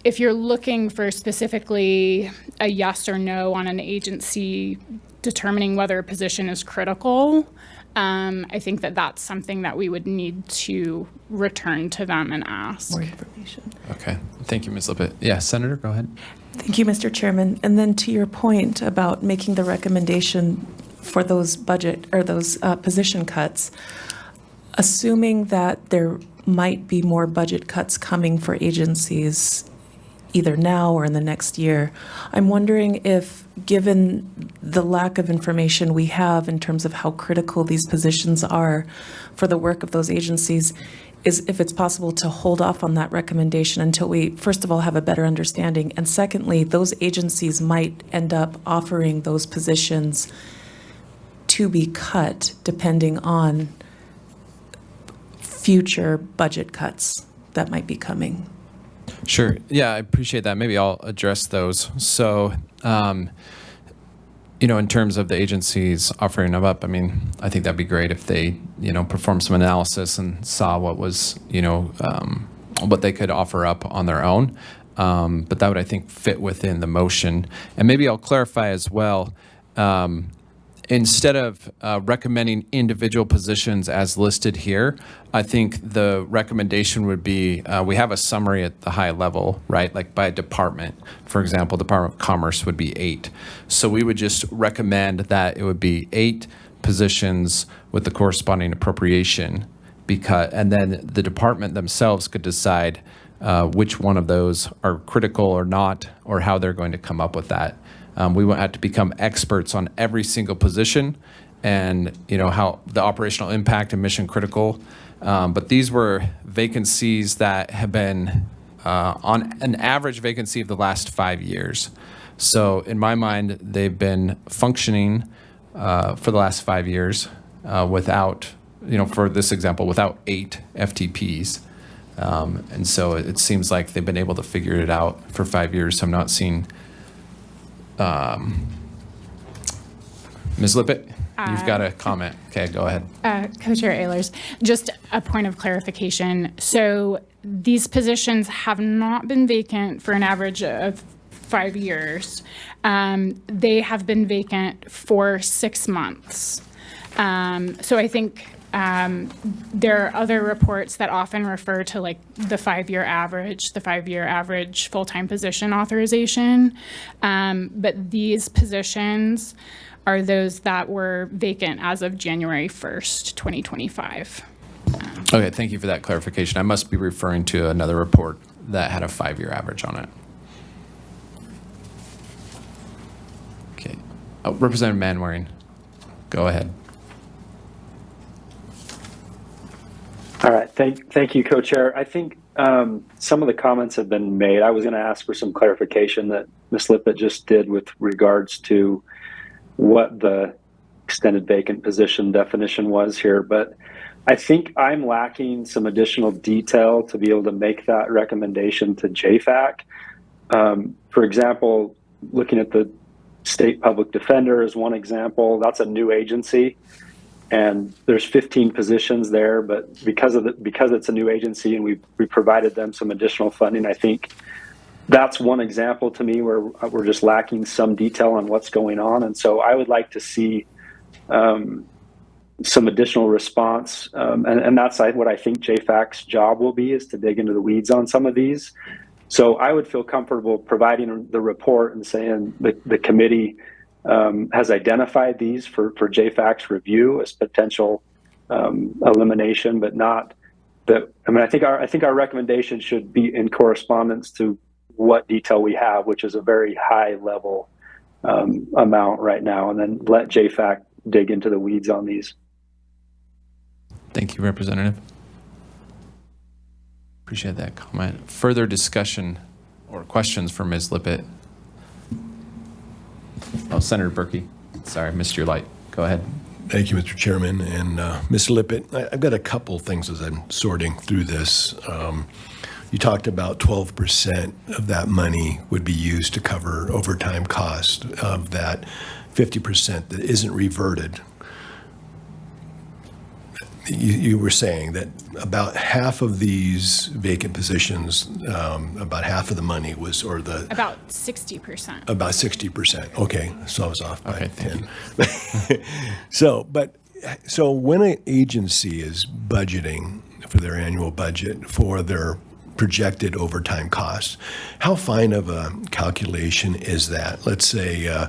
looking for specifically a yes or no on an agency determining whether a position is critical, I think that that's something that we would need to return to them and ask. More information. Okay, thank you, Ms. Lippett. Yeah, Senator, go ahead. Thank you, Mr. Chairman. And then to your point about making the recommendation for those budget or those position cuts, assuming that there might be more budget cuts coming for agencies either now or in the next year, I'm wondering if, given the lack of information we have in terms of how critical these positions are for the work of those agencies, if it's possible to hold off on that recommendation until we, first of all, have a better understanding, and secondly, those agencies might end up offering those positions to be cut depending on future budget cuts that might be coming. Sure. Yeah, I appreciate that. Maybe I'll address those. So, in terms of the agencies offering them up, I think that'd be great if they, performed some analysis and saw what was, what they could offer up on their own. But that would, I think, fit within the motion. And maybe I'll clarify as well. Instead of recommending individual positions as listed here, I think the recommendation would be, we have a summary at the high level, right? Like by department. For example, Department of Commerce would be 8. So we would just recommend that it would be 8 positions with the corresponding appropriation, and then the department themselves could decide which one of those are critical or not, or how they're going to come up with that. We won't have to become experts on every single position and, how the operational impact and mission critical. But these were vacancies that have been on an average vacancy of the last 5 years. So in my mind, they've been functioning for the last 5 years without, for this example, without 8 FTPs. And so it seems like they've been able to figure it out for 5 years. So I'm not seeing... Ms. Lippett, you've got a comment. Okay, go ahead. Co-Chair Ehlers, just a point of clarification. So these positions have not been vacant for an average of 5 years. They have been vacant for 6 months. So I think there are other reports that often refer to like the 5-year average full-time position authorization. But these positions are those that were vacant as of January 1st, 2025. Okay, thank you for that clarification. I must be referring to another report that had a 5-year average on it. Okay. Representative Manwaring, go ahead. All right. Thank you, Co-Chair. I think some of the comments have been made. I was going to ask for some clarification that Ms. Lippett just did with regards to what the extended vacant position definition was here. But I think I'm lacking some additional detail to be able to make that recommendation to JFAC. For example, looking at the State Public Defender as one example, that's a new agency. And there's 15 positions there, but because it's a new agency and we provided them some additional funding, I think that's one example to me where we're just lacking some detail on what's going on. And so I would like to see some additional response. And that's what I think JFAC's job will be, is to dig into the weeds on some of these. So I would feel comfortable providing the report and saying the committee has identified these for JFAC's review as potential elimination, but not that. I think our recommendation should be in correspondence to what detail we have, which is a very high level amount right now, and then let JFAC dig into the weeds on these. Thank you, Representative. Appreciate that comment. Further discussion or questions for Ms. Lippett? Oh, Senator Berkey. Sorry, I missed your light. Go ahead. Thank you, Mr. Chairman. And Ms. Lippett, I've got a couple things as I'm sorting through this. You talked about 12% of that money would be used to cover overtime cost of that 50% that isn't reverted. you were saying that about half of these vacant positions, about half of the money was, or the About 60%. about 60%. Okay, so I was off by Okay, thank 10. So when an agency is budgeting for their annual budget for their projected overtime costs, how fine of a calculation is that? Let's say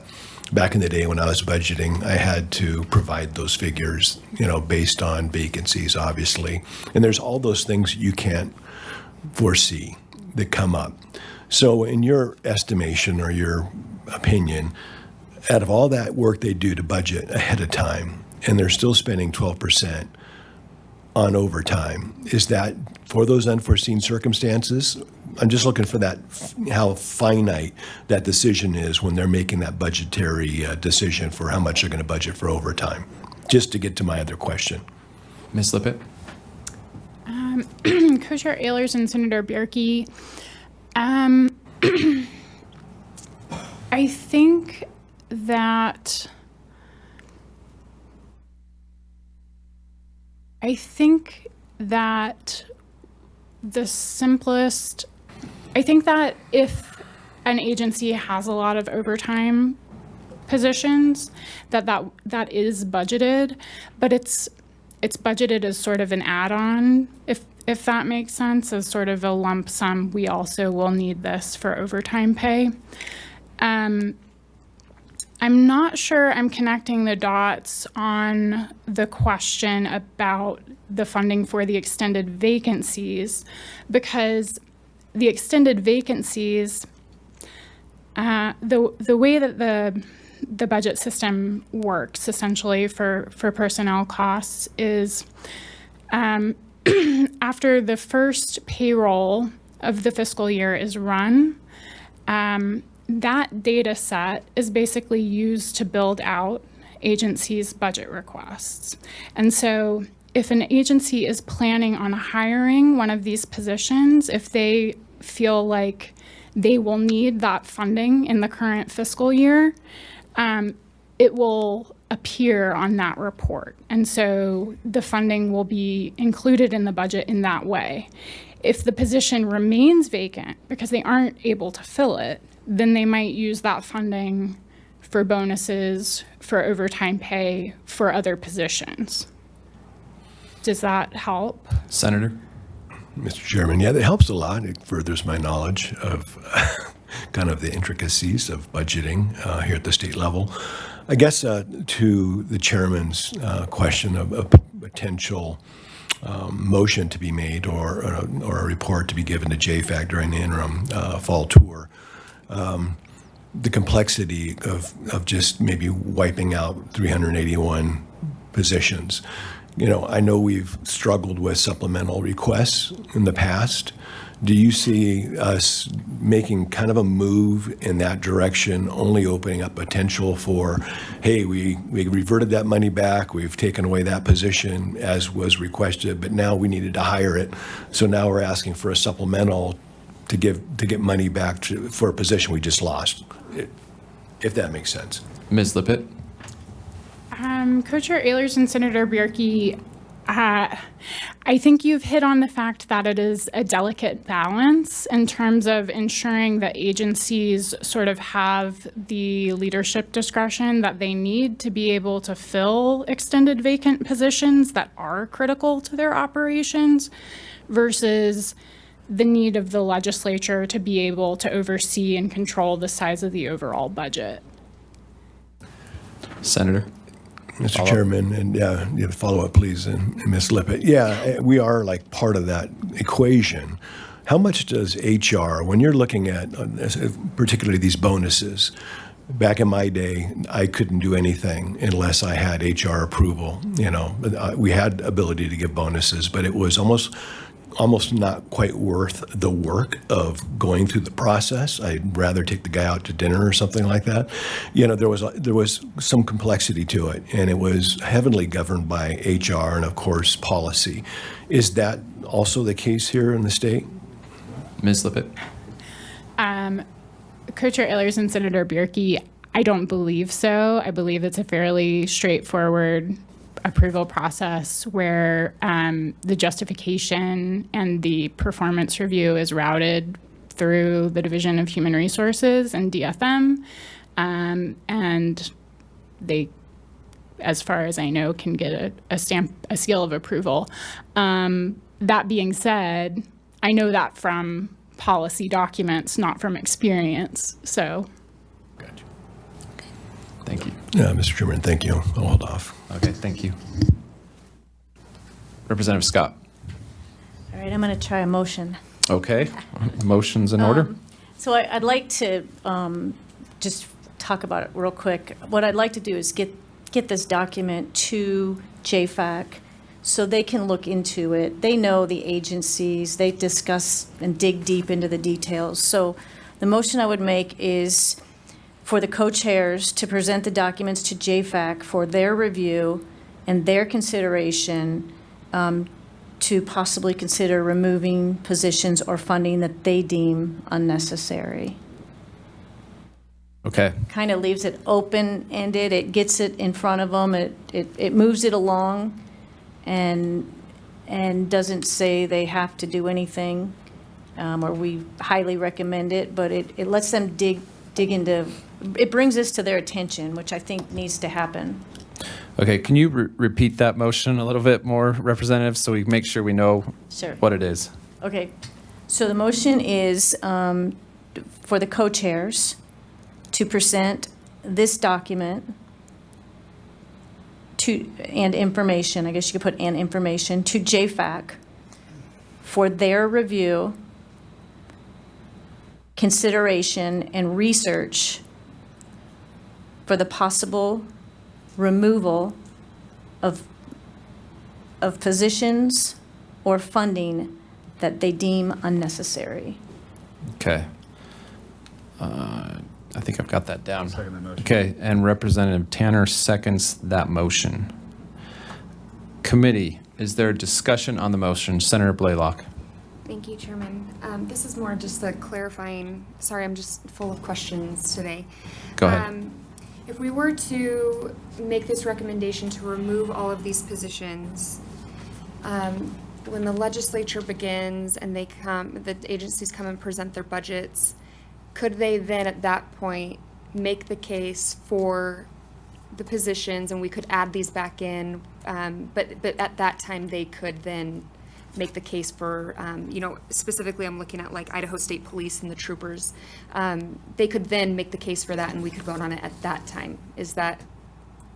back in the day when I was budgeting, I had to provide those figures, based on vacancies, obviously. And there's all those things you can't foresee that come up. So in your estimation or your opinion, out of all that work they do to budget ahead of time, and they're still spending 12% on overtime, is that for those unforeseen circumstances? I'm just looking for that, how finite that decision is when they're making that budgetary decision for how much they're going to budget for overtime, just to get to my other question. Ms. Lippett? Co-Chair Ehlers and Senator Bierke, I think that the simplest, I think that if an agency has a lot of overtime positions, that is budgeted, but it's budgeted as sort of an add-on, if that makes sense, as sort of a lump sum. We also will need this for overtime pay. I'm not sure I'm connecting the dots on the question about the funding for the extended vacancies, because the extended vacancies, the way that the budget system works essentially for personnel costs is after the first payroll of the fiscal year is run, that data set is basically used to build out agencies' budget requests. And so if an agency is planning on hiring one of these positions, if they feel like they will need that funding in the current fiscal year, it will appear on that report. And so the funding will be included in the budget in that way. If the position remains vacant because they aren't able to fill it, then they might use that funding for bonuses, for overtime pay, for other positions. Does that help? Senator? Mr. Chairman, yeah, that helps a lot. It furthers my knowledge of kind of the intricacies of budgeting here at the state level. I guess to the chairman's question of a potential motion to be made or a report to be given to JFAC during the interim fall tour, the complexity of just maybe wiping out 381 positions. I know we've struggled with supplemental requests in the past. Do you see us making kind of a move in that direction, only opening up potential for, hey, we reverted that money back, we've taken away that position as was requested, but now we needed to hire it, so now we're asking for a supplemental to get money back for a position we just lost, if that makes sense? Ms. Lippett? Co-Chair Ehlers and Senator Bierke, I think you've hit on the fact that it is a delicate balance in terms of ensuring that agencies sort of have the leadership discretion that they need to be able to fill extended vacant positions that are critical to their operations versus the need of the legislature to be able to oversee and control the size of the overall budget. Senator? Mr. Chairman, and follow up, please, and Ms. Lippett. Yeah, we are like part of that equation. How much does HR, when you're looking at particularly these bonuses, back in my day, I couldn't do anything unless I had HR approval. We had ability to give bonuses, but it was almost not quite worth the work of going through the process. I'd rather take the guy out to dinner or something like that. There was some complexity to it, and it was heavily governed by HR and, of course, policy. Is that also the case here in the state? Ms. Lippett? Co-Chair Ehlers and Senator Bierke, I don't believe so. I believe it's a fairly straightforward approval process where the justification and the performance review is routed through the Division of Human Resources and DFM, and they, as far as I know, can get a seal of approval. That being said, I know that from policy documents, not from experience. So, Gotcha. Okay. Thank you. Mr. Chairman, thank you. I'll hold off. Okay, thank you. Representative Scott. All right, I'm going to try a motion. Okay, motions in order. So I'd like to just talk about it real quick. What I'd like to do is get this document to JFAC so they can look into it. They know the agencies, they discuss and dig deep into the details. So the motion I would make is for the co-chairs to present the documents to JFAC for their review and their consideration, to possibly consider removing positions or funding that they deem unnecessary. Okay, Kind of leaves it open-ended. It gets it in front of them. It moves it along and doesn't say they have to do anything, or we highly recommend it, but it lets them dig into, it brings this to their attention, which I think needs to happen. okay, can you repeat that motion a little bit more, Representative, so we make sure we know Sure. what it is? Okay, so the motion is for the co-chairs to present this document and information, I guess you could put and information, to JFAC for their review, consideration, and research for the possible removal of positions or funding that they deem unnecessary. Okay. I think I've got that down. Second the motion. Okay, and Representative Tanner seconds that motion. Committee, is there discussion on the motion? Senator Blaylock. Thank you, Chairman. This is more just a clarifying, sorry, I'm just full of questions today. Go ahead. If we were to make this recommendation to remove all of these positions, when the legislature begins and the agencies come and present their budgets, could they then at that point make the case for the positions and we could add these back in? But at that time, they could then make the case for, specifically I'm looking at like Idaho State Police and the troopers. They could then make the case for that and we could vote on it at that time. Is that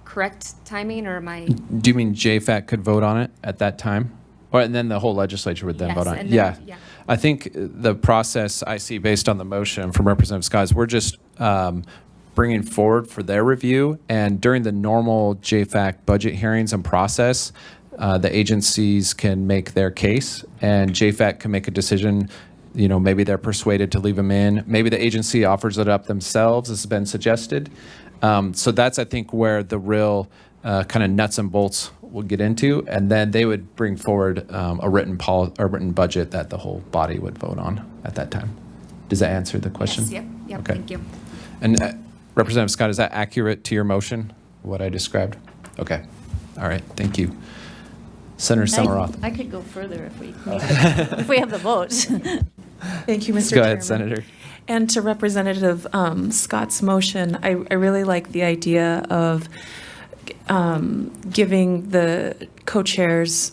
correct timing, or am I? Do you mean JFAC could vote on it at that time? Or, and then the whole legislature would then Yes, vote on it? and then- yeah. I think the process I see based on the motion from Representative Scott is we're just bringing forward for their review, and during the normal JFAC budget hearings and process, the agencies can make their case, and JFAC can make a decision. Maybe they're persuaded to leave them in. Maybe the agency offers it up themselves, as has been suggested. So that's, I think, where the real kind of nuts and bolts will get into, and then they would bring forward a written budget that the whole body would vote on at that time. Does that answer the question? Yes, yep, Okay. thank you. And Representative Scott, is that accurate to your motion, what I described? Okay. All right. Thank you. Senator Samaroth. I could go further if we if we have the votes. Thank you, Mr. Go ahead, Chairman. Senator. And to Representative Scott's motion, I really like the idea of giving the co-chairs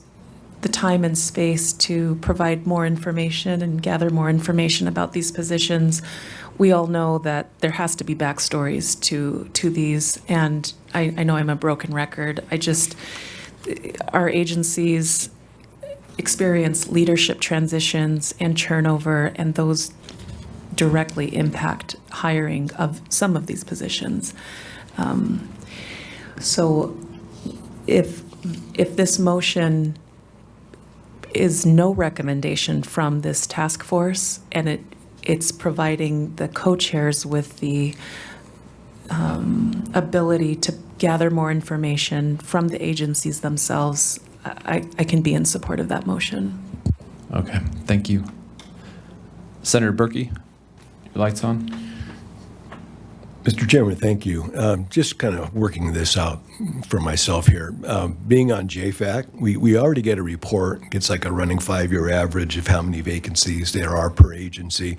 the time and space to provide more information and gather more information about these positions. We all know that there has to be backstories to these, and I know I'm a broken record. Our agencies experience leadership transitions and turnover, and those directly impact hiring of some of these positions. So if this motion is no recommendation from this task force, and it's providing the co-chairs with the ability to gather more information from the agencies themselves, I can be in support of that motion. Okay. Thank you. Senator Berkey, your light's on. Mr. Chairman, thank you. Just kind of working this out for myself here. Being on JFAC, we already get a report. It's like a running 5-year average of how many vacancies there are per agency.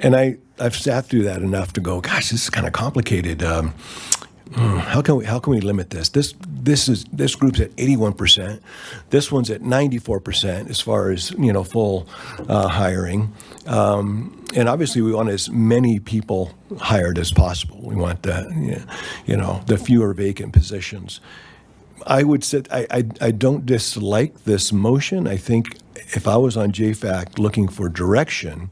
And I've sat through that enough to go, gosh, this is kind of complicated. How can we limit this? This group's at 81%. This one's at 94% as far as full hiring. And obviously, we want as many people hired as possible. We want the fewer vacant positions. I would say I don't dislike this motion. I think if I was on JFAC looking for direction,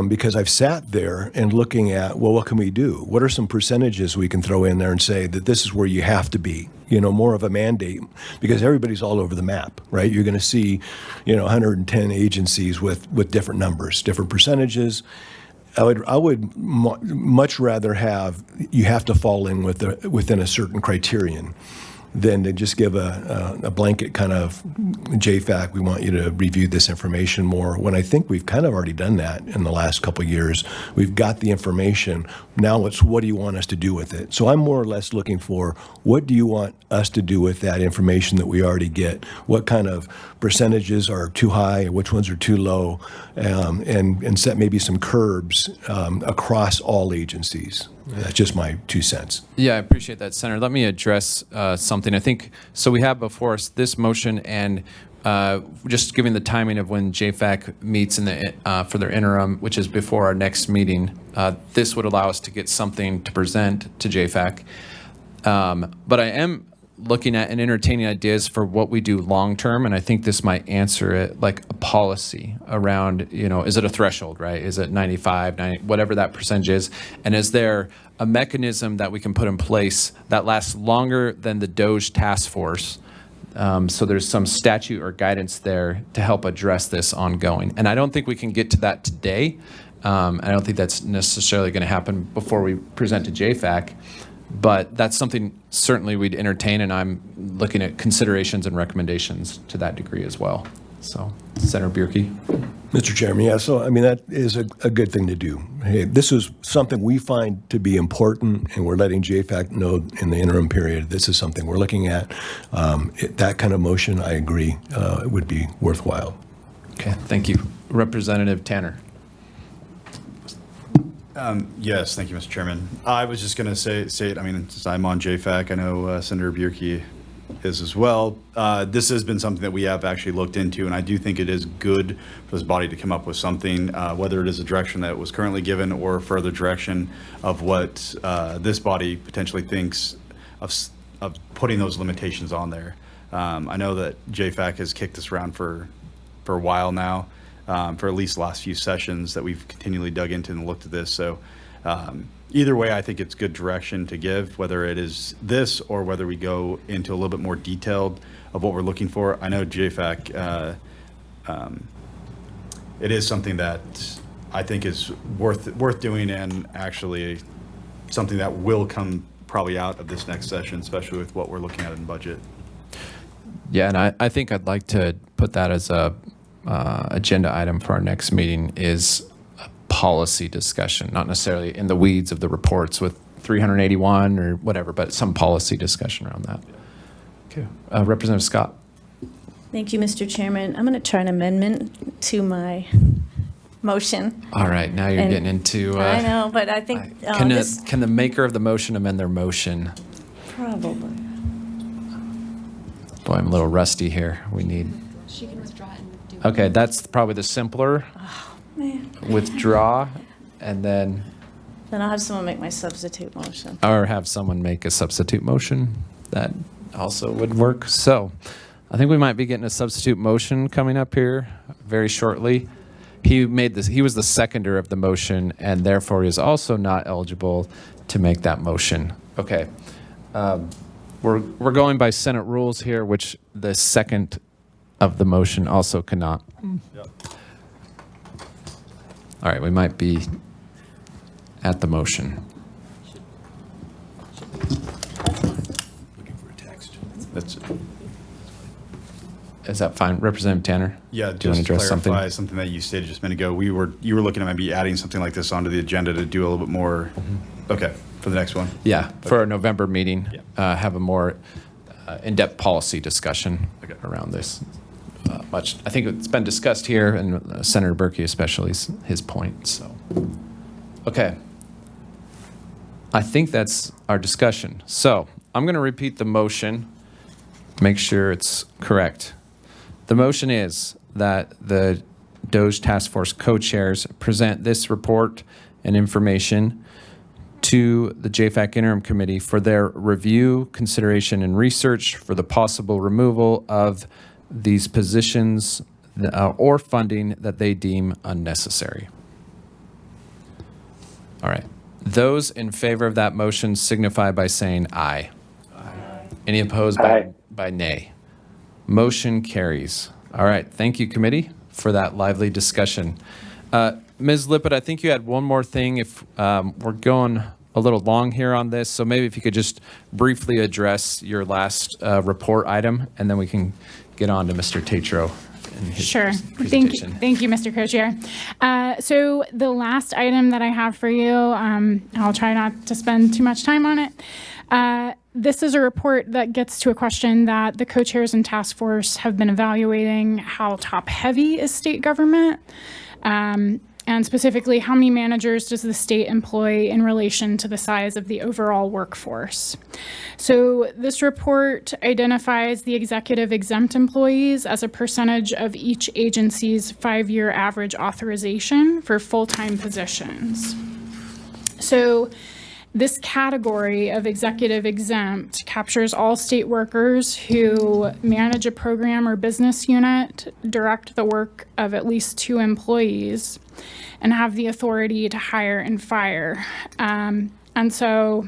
because I've sat there and looking at, well, what can we do? What are some percentages we can throw in there and say that this is where you have to be? More of a mandate, because everybody's all over the map, right? You're going to see, 110 agencies with different numbers, different percentages. I would much rather have you have to fall in within a certain criterion than to just give a blanket kind of JFAC, we want you to review this information more, when I think we've kind of already done that in the last couple of years. We've got the information. Now it's what do you want us to do with it? So I'm more or less looking for what do you want us to do with that information that we already get? What kind of percentages are too high, which ones are too low, and set maybe some curbs across all agencies. That's just my 2 cents. Yeah, I appreciate that, Senator. Let me address something. I think, so we have before us this motion and just giving the timing of when JFAC meets for their interim, which is before our next meeting. This would allow us to get something to present to JFAC. But I am looking at and entertaining ideas for what we do long-term, and I think this might answer it, like a policy around, is it a threshold, right? Is it 95, 90, whatever that percentage is? And is there a mechanism that we can put in place that lasts longer than the DOGE Task Force? So there's some statute or guidance there to help address this ongoing. And I don't think we can get to that today. I don't think that's necessarily going to happen before we present to JFAC. But that's something certainly we'd entertain, and I'm looking at considerations and recommendations to that degree as well. So, Senator Bierke. Mr. Chairman, yeah, so that is a good thing to do. Hey, this is something we find to be important, and we're letting JFAC know in the interim period this is something we're looking at. That kind of motion, I agree, would be worthwhile. Okay, thank you. Representative Tanner. Yes, thank you, Mr. Chairman. I was just going to say it. Since I'm on JFAC, I know Senator Bierke is as well. This has been something that we have actually looked into, and I do think it is good for this body to come up with something, whether it is a direction that was currently given or further direction of what this body potentially thinks of putting those limitations on there. I know that JFAC has kicked this around for a while now. For at least the last few sessions that we've continually dug into and looked at this. So either way, I think it's good direction to give, whether it is this or whether we go into a little bit more detailed of what we're looking for. I know JFAC, it is something that I think is worth doing, and actually something that will come probably out of this next session, especially with what we're looking at in budget. Yeah, and I think I'd like to put that as a agenda item for our next meeting, is a policy discussion, not necessarily in the weeds of the reports with 381 or whatever, but some policy discussion around that. Okay. Representative Scott. Thank you, Mr. Chairman. I'm going to try an amendment to my motion. All right, now you're getting into... I know, but I think... Can the maker of the motion amend their motion? Probably. Boy, I'm a little rusty here. We need... She can withdraw it and do it. Okay, that's probably the simpler. Oh, man. Withdraw, and then... Then I'll have someone make my substitute motion. Or have someone make a substitute motion. That also would work. So I think we might be getting a substitute motion coming up here very shortly. He was the seconder of the motion, and therefore he is also not eligible to make that motion. Okay. We're going by Senate rules here, which the second of the motion also cannot. Yep. All right, we might be at the motion. Looking for a text. That's Is that fine? Representative Tanner? Yeah, Do you want just to address clarify something that you stated just a minute ago. You were looking at maybe adding something like this onto the agenda to do a little bit more. Okay. For the next one? Yeah, for our November meeting, Yeah. have a more in-depth policy discussion around this. I think it's been discussed here, and Senator Berkey especially is his point, so. Okay. I think that's our discussion. So I'm going to repeat the motion, make sure it's correct. The motion is that the DOGE Task Force co-chairs present this report and information to the JFAC Interim Committee for their review, consideration, and research for the possible removal of these positions or funding that they deem unnecessary. All right. Those in favor of that motion signify by saying aye. Aye. Any opposed by nay? Motion carries. All right. Thank you, committee, for that lively discussion. Ms. Lippett, I think you had one more thing. If we're going a little long here on this, so maybe if you could just briefly address your last report item, and then we can get on to Mr. Tatro and his Sure. presentation. Thank you, Mr. Co-Chair. So the last item that I have for you, I'll try not to spend too much time on it. This is a report that gets to a question that the co-chairs and task force have been evaluating: how top-heavy is state government? And specifically, how many managers does the state employ in relation to the size of the overall workforce? So this report identifies the executive exempt employees as a percentage of each agency's 5-year average authorization for full-time positions. So this category of executive exempt captures all state workers who manage a program or business unit, direct the work of at least 2 employees, and have the authority to hire and fire. And so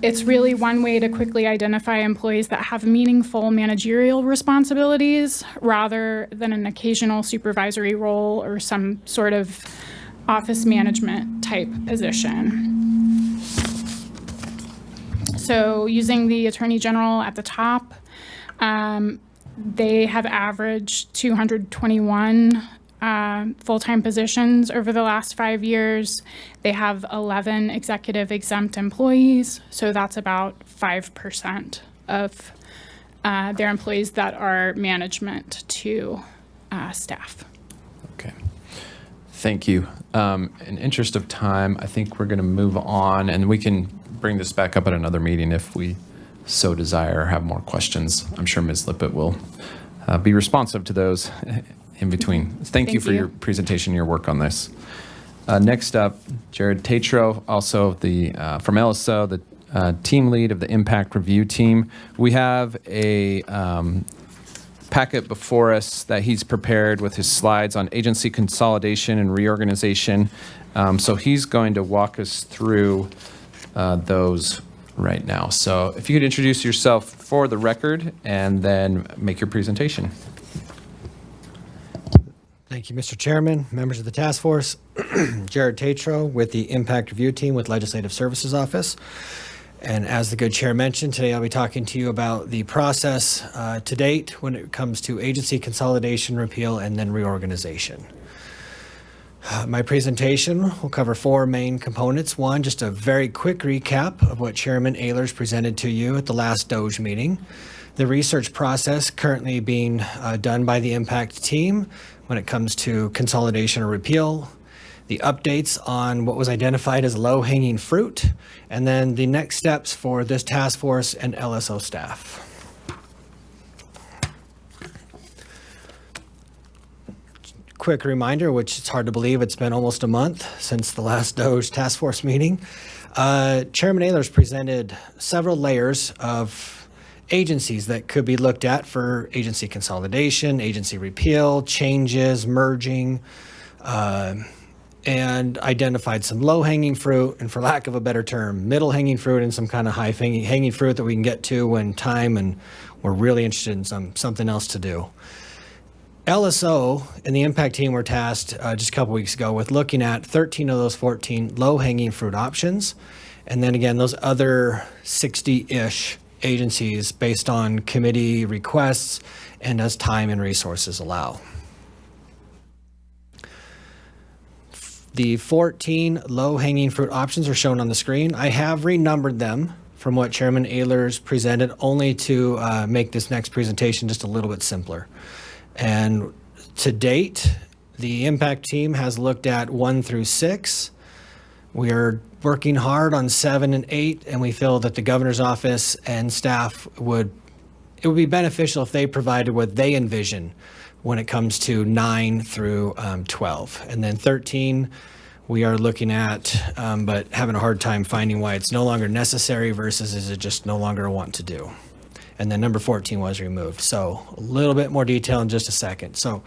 it's really one way to quickly identify employees that have meaningful managerial responsibilities rather than an occasional supervisory role or some sort of office management type position. So using the Attorney General at the top, they have averaged 221 full-time positions over the last 5 years. They have 11 executive exempt employees, so that's about 5% of their employees that are management to staff. Okay. Thank you. In interest of time, I think we're going to move on, and we can bring this back up at another meeting if we so desire or have more questions. I'm sure Ms. Lippett will be responsive to those in between. Thank you for your presentation, your work on this. Next up, Jared Tatro, also from LSO, the team lead of the Impact Review Team. We have a packet before us that he's prepared with his slides on agency consolidation and reorganization. So he's going to walk us through those right now. So if you could introduce yourself for the record and then make your presentation. Thank you, Mr. Chairman, members of the task force. Jared Tatro with the Impact Review Team with Legislative Services Office. And as the good chair mentioned, today I'll be talking to you about the process to date when it comes to agency consolidation, repeal, and then reorganization. My presentation will cover 4 main components. One, just a very quick recap of what Chairman Ehlers presented to you at the last DOGE meeting. The research process currently being done by the Impact team when it comes to consolidation or repeal, the updates on what was identified as low-hanging fruit, and then the next steps for this task force and LSO staff. Quick reminder, which it's hard to believe it's been almost a month since the last DOGE task force meeting. Chairman Ehlers presented several layers of agencies that could be looked at for agency consolidation, agency repeal, changes, merging, and identified some low-hanging fruit, and for lack of a better term, middle-hanging fruit, and some kind of high-hanging fruit that we can get to when time and we're really interested in something else to do. LSO and the Impact team were tasked just a couple weeks ago with looking at 13 of those 14 low-hanging fruit options, and then again, those other 60-ish agencies based on committee requests and as time and resources allow. The 14 low-hanging fruit options are shown on the screen. I have renumbered them from what Chairman Ehlers presented, only to make this next presentation just a little bit simpler. And to date, the impact team has looked at 1 through 6. We are working hard on 7 and 8, and we feel that the governor's office and staff it would be beneficial if they provided what they envision when it comes to 9 through 12. And then 13, we are looking at, but having a hard time finding why it's no longer necessary versus is it just no longer a want to do. And then number 14 was removed. So a little bit more detail in just a second. So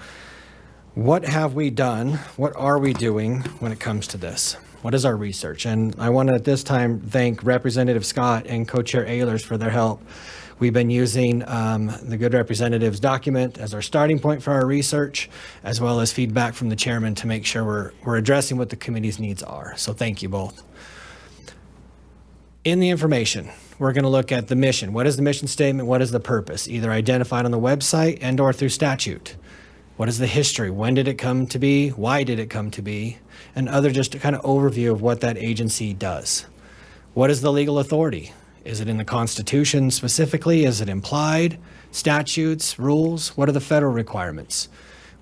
what have we done? What are we doing when it comes to this? What is our research? And I want to at this time thank Representative Scott and Co-Chair Ehlers for their help. We've been using the Good Representatives document as our starting point for our research, as well as feedback from the chairman to make sure we're addressing what the committee's needs are. So thank you both. In the information, we're going to look at the mission. What is the mission statement? What is the purpose? Either identified on the website and or through statute. What is the history? When did it come to be? Why did it come to be? And other just a kind of overview of what that agency does. What is the legal authority? Is it in the Constitution specifically? Is it implied? Statutes, rules? What are the federal requirements?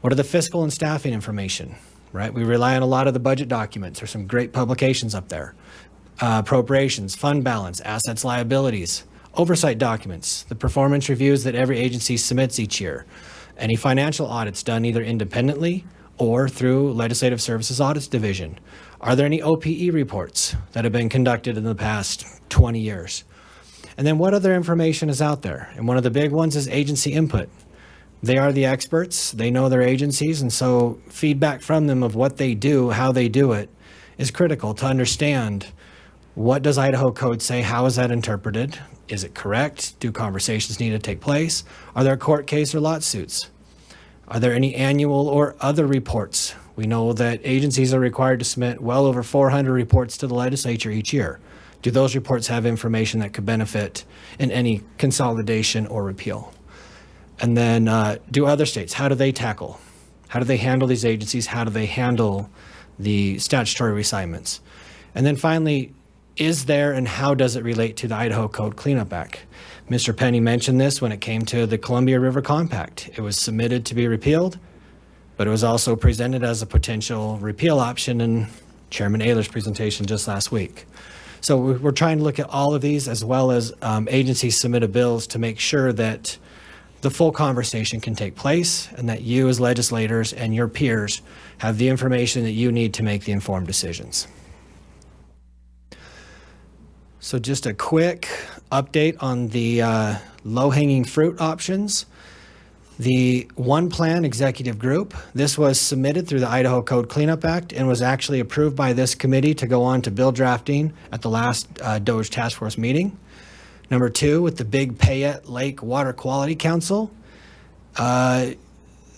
What are the fiscal and staffing information? Right? We rely on a lot of the budget documents. There's some great publications up there. Appropriations, fund balance, assets, liabilities, oversight documents, the performance reviews that every agency submits each year, any financial audits done either independently or through Legislative Services Audits Division. Are there any OPE reports that have been conducted in the past 20 years? And then what other information is out there? And one of the big ones is agency input. They are the experts, they know their agencies, and so feedback from them of what they do, how they do it, is critical to understand what does Idaho code say, how is that interpreted, is it correct, do conversations need to take place, are there court case or lawsuits, are there any annual or other reports? We know that agencies are required to submit well over 400 reports to the legislature each year. Do those reports have information that could benefit in any consolidation or repeal? And then do other states, how do they tackle? How do they handle these agencies? How do they handle the statutory reassignments? And then finally, is there and how does it relate to the Idaho Code Cleanup Act? Mr. Penny mentioned this when it came to the Columbia River Compact. It was submitted to be repealed, but it was also presented as a potential repeal option in Chairman Ehlers' presentation just last week. So we're trying to look at all of these as well as agencies submitted bills to make sure that the full conversation can take place and that you as legislators and your peers have the information that you need to make the informed decisions. So just a quick update on the low-hanging fruit options. The One Plan Executive Group, this was submitted through the Idaho Code Cleanup Act and was actually approved by this committee to go on to bill drafting at the last DOGE Task Force meeting. Number 2, with the Big Payette Lake Water Quality Council, the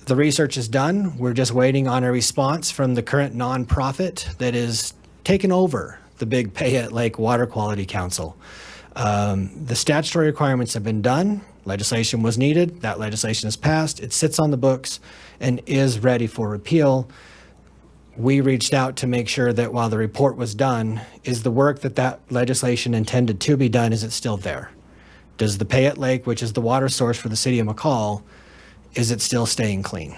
research is done. We're just waiting on a response from the current nonprofit that is taking over the Big Payette Lake Water Quality Council. The statutory requirements have been done. Legislation was needed. That legislation is passed. It sits on the books and is ready for repeal. We reached out to make sure that while the report was done, is the work that legislation intended to be done, is it still there? Does the Payette Lake, which is the water source for the city of McCall, is it still staying clean?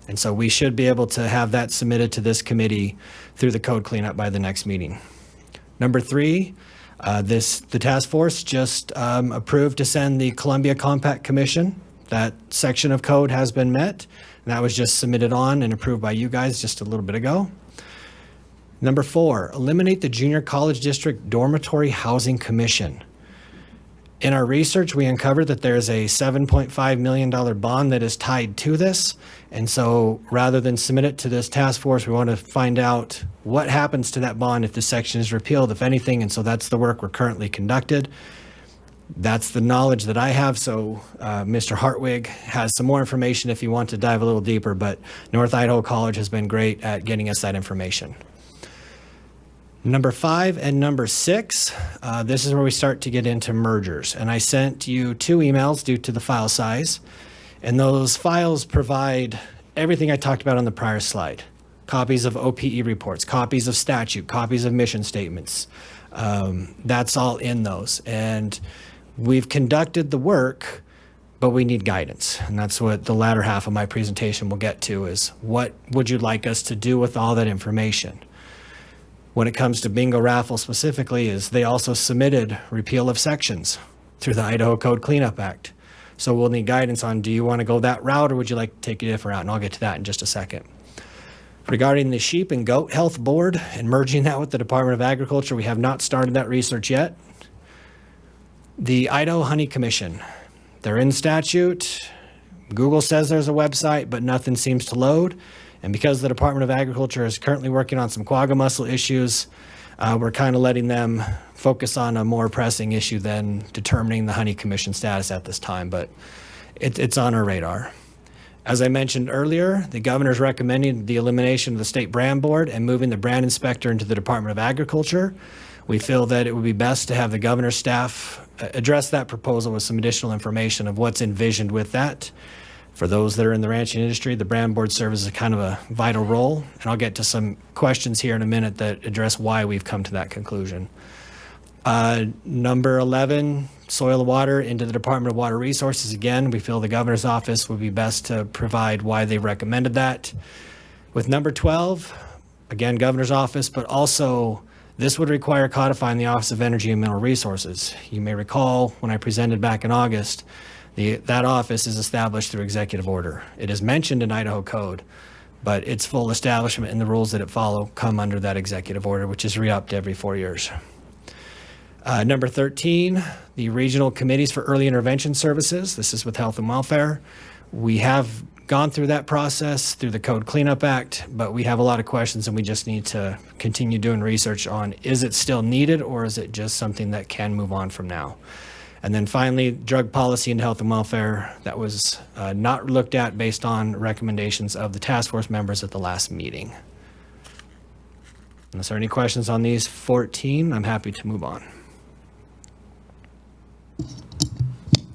And so we should be able to have that submitted to this committee through the code cleanup by the next meeting. Number 3, the task force just approved to send the Columbia Compact Commission. That section of code has been met. And that was just submitted on and approved by you guys just a little bit ago. Number 4, eliminate the Junior College District Dormitory Housing Commission. In our research, we uncovered that there's a $7.5 million bond that is tied to this. And so rather than submit it to this task force, we want to find out what happens to that bond if this section is repealed, if anything. And so that's the work we're currently conducted. That's the knowledge that I have. So Mr. Hartwig has some more information if you want to dive a little deeper, but North Idaho College has been great at getting us that information. Number 5 and number 6, this is where we start to get into mergers. And I sent you 2 emails due to the file size. And those files provide everything I talked about on the prior slide. copies of OPE reports, copies of statute, copies of mission statements. That's all in those. And we've conducted the work, but we need guidance. And that's what the latter half of my presentation will get to, is what would you like us to do with all that information? When it comes to bingo raffle specifically, is they also submitted repeal of sections through the Idaho Code Cleanup Act. So we'll need guidance on, do you want to go that route or would you like to take a different route? And I'll get to that in just a second. Regarding the Sheep and Goat Health Board and merging that with the Department of Agriculture, we have not started that research yet. The Idaho Honey Commission, they're in statute. Google says there's a website, but nothing seems to load. And because the Department of Agriculture is currently working on some quagga mussel issues, we're kind of letting them focus on a more pressing issue than determining the Honey Commission status at this time, but it's on our radar. As I mentioned earlier, the governor's recommending the elimination of the state brand board and moving the brand inspector into the Department of Agriculture. We feel that it would be best to have the governor's staff address that proposal with some additional information of what's envisioned with that. For those that are in the ranching industry, the brand board serves as a kind of a vital role, and I'll get to some questions here in a minute that address why we've come to that conclusion. Number 11, soil and water into the Department of Water Resources. Again, we feel the governor's office would be best to provide why they recommended that. With number 12, again, governor's office, but also this would require codifying the Office of Energy and Mineral Resources. You may recall when I presented back in August, that office is established through executive order. It is mentioned in Idaho Code, but its full establishment and the rules that it follow come under that executive order, which is re-upped every 4 years. Number 13, the regional committees for early intervention services. This is with health and welfare. We have gone through that process through the Code Cleanup Act, but we have a lot of questions and we just need to continue doing research on, is it still needed or is it just something that can move on from now? And then finally, drug policy and health and welfare, that was not looked at based on recommendations of the task force members at the last meeting. Unless there are any questions on these 14, I'm happy to move on.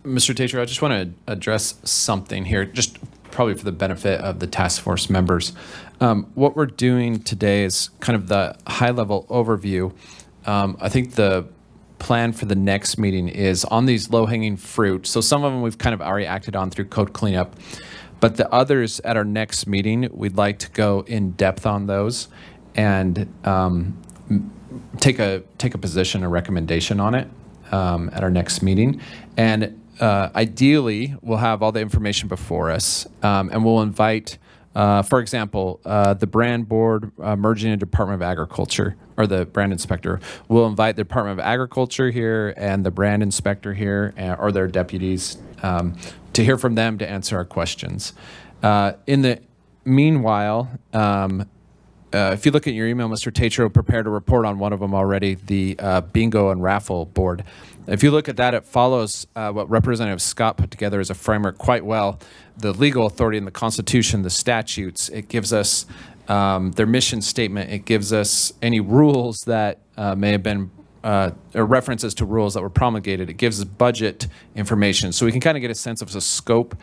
Mr. Tatro, I just want to address something here, just probably for the benefit of the task force members. What we're doing today is kind of the high-level overview. I think the plan for the next meeting is on these low-hanging fruit. So some of them we've kind of already acted on through code cleanup, but the others at our next meeting, we'd like to go in depth on those and take a position, a recommendation on it at our next meeting. And ideally, we'll have all the information before us, and we'll invite, for example, the brand board merging a Department of Agriculture, or the brand inspector. We'll invite the Department of Agriculture here and the brand inspector here, or their deputies, to hear from them to answer our questions. In the meanwhile, if you look at your email, Mr. Tatro prepared a report on one of them already, the bingo and raffle board. If you look at that, it follows what Representative Scott put together as a framework quite well. The legal authority in the Constitution, the statutes, it gives us their mission statement. It gives us any rules that may have been, or references to rules that were promulgated. It gives us budget information. So we can kind of get a sense of the scope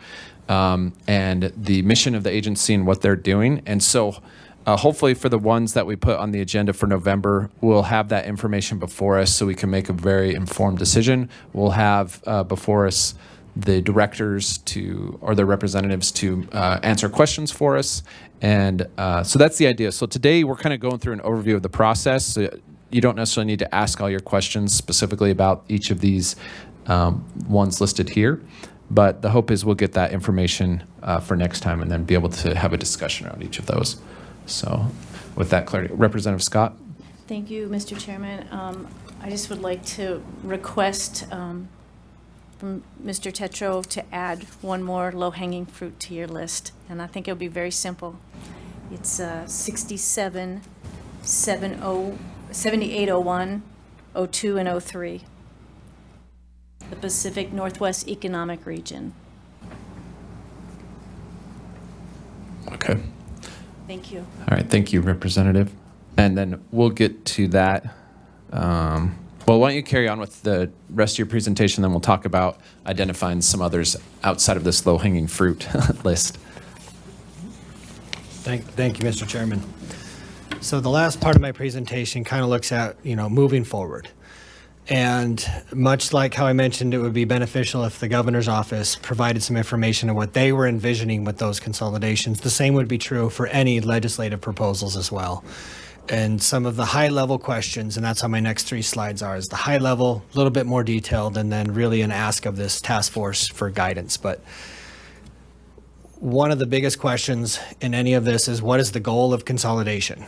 and the mission of the agency and what they're doing. And so hopefully for the ones that we put on the agenda for November, we'll have that information before us so we can make a very informed decision. We'll have before us the directors or their representatives to answer questions for us. And so that's the idea. So today we're kind of going through an overview of the process. So you don't necessarily need to ask all your questions specifically about each of these ones listed here. But the hope is we'll get that information for next time and then be able to have a discussion around each of those. So with that clarity, Representative Scott. Thank you, Mr. Chairman. I just would like to request from Mr. Tetro to add one more low-hanging fruit to your list, and I think it'll be very simple. It's 7801, 02, and 03, the Pacific Northwest Economic Region. Okay. Thank you. All right, thank you, Representative. And then we'll get to that. Well, why don't you carry on with the rest of your presentation, then we'll talk about identifying some others outside of this low-hanging fruit list. Thank you, Mr. Chairman. So the last part of my presentation kind of looks at, moving forward. And much like how I mentioned, it would be beneficial if the governor's office provided some information on what they were envisioning with those consolidations. The same would be true for any legislative proposals as well. And some of the high-level questions, and that's how my next 3 slides are, is the high level, a little bit more detailed, and then really an ask of this task force for guidance. But one of the biggest questions in any of this is, what is the goal of consolidation?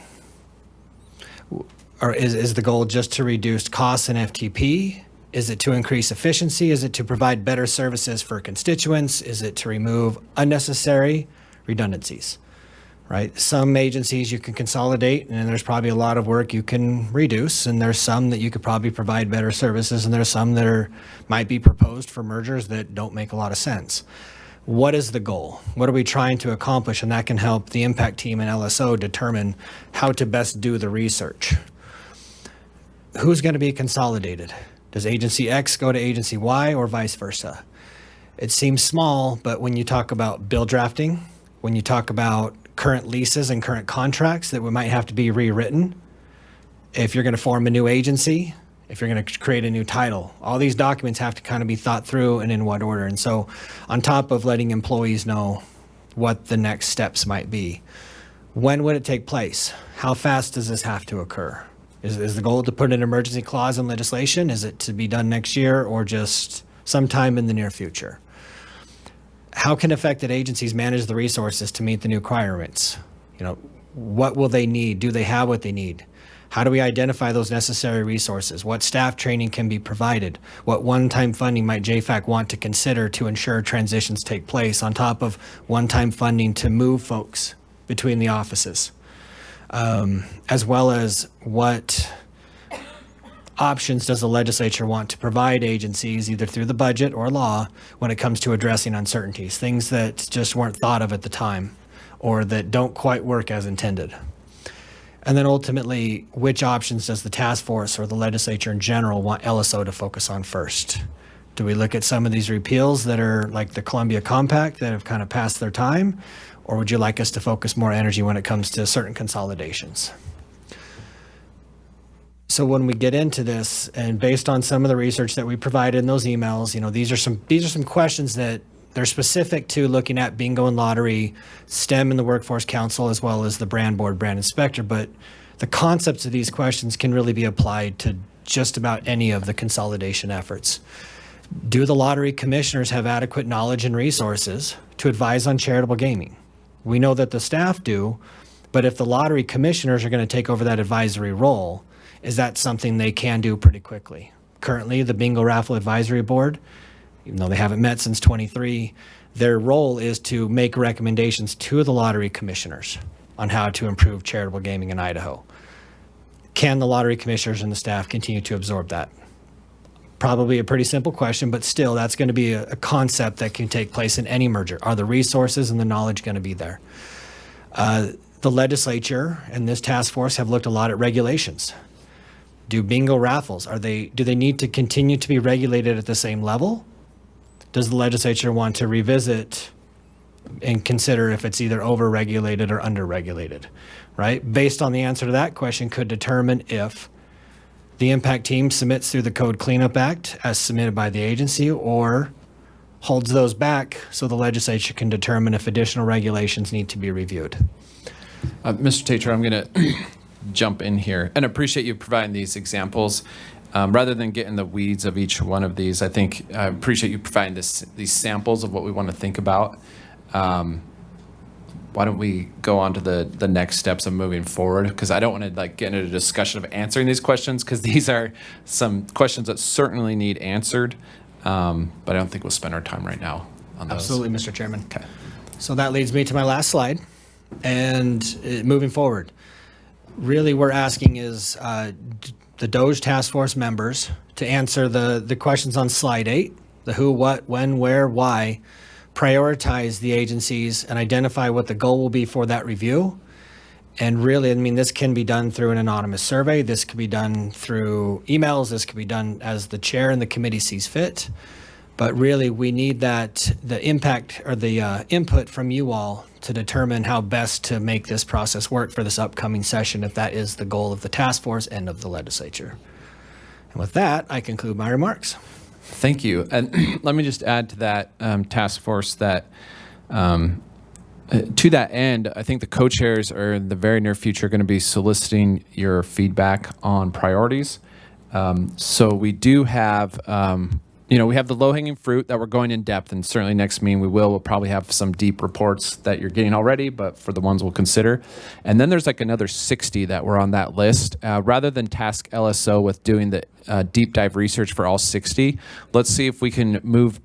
Or is the goal just to reduce costs and FTP? Is it to increase efficiency? Is it to provide better services for constituents? Is it to remove unnecessary redundancies? Right? Some agencies you can consolidate, and there's probably a lot of work you can reduce, and there's some that you could probably provide better services, and there's some that might be proposed for mergers that don't make a lot of sense. What is the goal? What are we trying to accomplish? And that can help the impact team and LSO determine how to best do the research. Who's going to be consolidated? Does agency X go to agency Y or vice versa? It seems small, but when you talk about bill drafting, when you talk about current leases and current contracts that might have to be rewritten, if you're going to form a new agency, if you're going to create a new title, all these documents have to kind of be thought through and in what order. And so on top of letting employees know what the next steps might be, when would it take place? How fast does this have to occur? Is the goal to put an emergency clause in legislation? Is it to be done next year or just sometime in the near future? How can affected agencies manage the resources to meet the new requirements? What will they need? Do they have what they need? How do we identify those necessary resources? What staff training can be provided? What one-time funding might JFAC want to consider to ensure transitions take place on top of one-time funding to move folks between the offices? As well as what options does the legislature want to provide agencies, either through the budget or law, when it comes to addressing uncertainties, things that just weren't thought of at the time or that don't quite work as intended? And then ultimately, which options does the task force or the legislature in general want LSO to focus on first? Do we look at some of these repeals that are like the Columbia Compact that have kind of passed their time? Or would you like us to focus more energy when it comes to certain consolidations? So when we get into this, and based on some of the research that we provided in those emails, these are some questions that they're specific to looking at bingo and lottery, STEM and the Workforce Council, as well as the brand board, brand inspector. But the concepts of these questions can really be applied to just about any of the consolidation efforts. Do the lottery commissioners have adequate knowledge and resources to advise on charitable gaming? We know that the staff do, but if the lottery commissioners are going to take over that advisory role, is that something they can do pretty quickly? Currently, the Bingo Raffle Advisory Board, even though they haven't met since 23, their role is to make recommendations to the lottery commissioners on how to improve charitable gaming in Idaho. Can the lottery commissioners and the staff continue to absorb that? Probably a pretty simple question, but still, that's going to be a concept that can take place in any merger. Are the resources and the knowledge going to be there? The legislature and this task force have looked a lot at regulations. Do bingo raffles, do they need to continue to be regulated at the same level? Does the legislature want to revisit and consider if it's either over-regulated or under-regulated, right? Based on the answer to that question could determine if the impact team submits through the Code Cleanup Act as submitted by the agency or holds those back so the legislature can determine if additional regulations need to be reviewed. Mr. Tatro, I'm going to jump in here and appreciate you providing these examples. Rather than get in the weeds of each one of these, I appreciate you providing these samples of what we want to think about. Why don't we go on to the next steps of moving forward? Because I don't want to get into a discussion of answering these questions, because these are some questions that certainly need answered. But I don't think we'll spend our time right now on those. Absolutely, Mr. Chairman. Okay. So that leads me to my last slide. And moving forward, really we're asking is the DOGE Task Force members to answer the questions on slide 8, the who, what, when, where, why, prioritize the agencies and identify what the goal will be for that review. And really, this can be done through an anonymous survey. This could be done through emails. This could be done as the chair and the committee sees fit. But really, we need the impact or the input from you all to determine how best to make this process work for this upcoming session, if that is the goal of the task force and of the legislature. And with that, I conclude my remarks. Thank you. And let me just add to that task force that to that end, I think the co-chairs are in the very near future going to be soliciting your feedback on priorities. So we do have, we have the low-hanging fruit that we're going in depth, and certainly next meeting we'll probably have some deep reports that you're getting already, but for the ones we'll consider. And then there's like another 60 that were on that list. Rather than task LSO with doing the deep dive research for all 60, let's see if we can move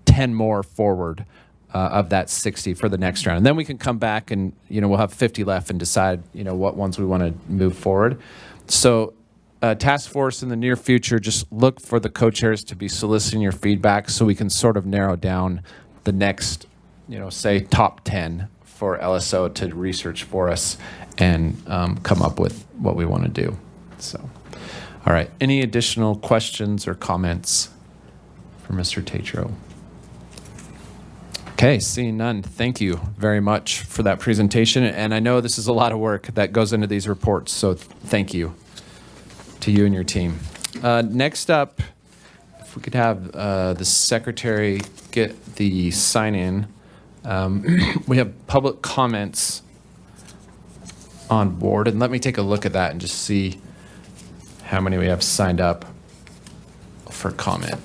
10 more forward of that 60 for the next round. And then we can come back and, we'll have 50 left and decide, what ones we want to move forward. So task force in the near future, just look for the co-chairs to be soliciting your feedback so we can sort of narrow down the next, say top 10 for LSO to research for us and come up with what we want to do. So, all right. Any additional questions or comments for Mr. Tatro? Okay, seeing none, thank you very much for that presentation. And I know this is a lot of work that goes into these reports, so thank you to you and your team. Next up, if we could have the secretary get the sign-in. We have public comments on board, and let me take a look at that and just see how many we have signed up for comment.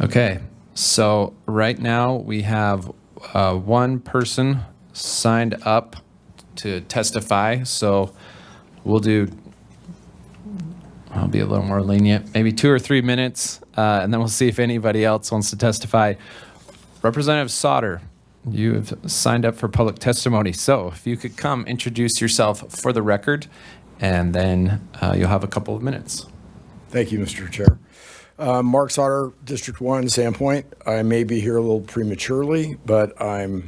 Okay, so right now we have one person signed up to testify, so I'll be a little more lenient, maybe 2 or 3 minutes, and then we'll see if anybody else wants to testify. Representative Sauter, you have signed up for public testimony, so if you could come introduce yourself for the record, and then you'll have a couple of minutes. Thank you, Mr. Chair. Mark Sauter, District 1, Sandpoint. I may be here a little prematurely, but I've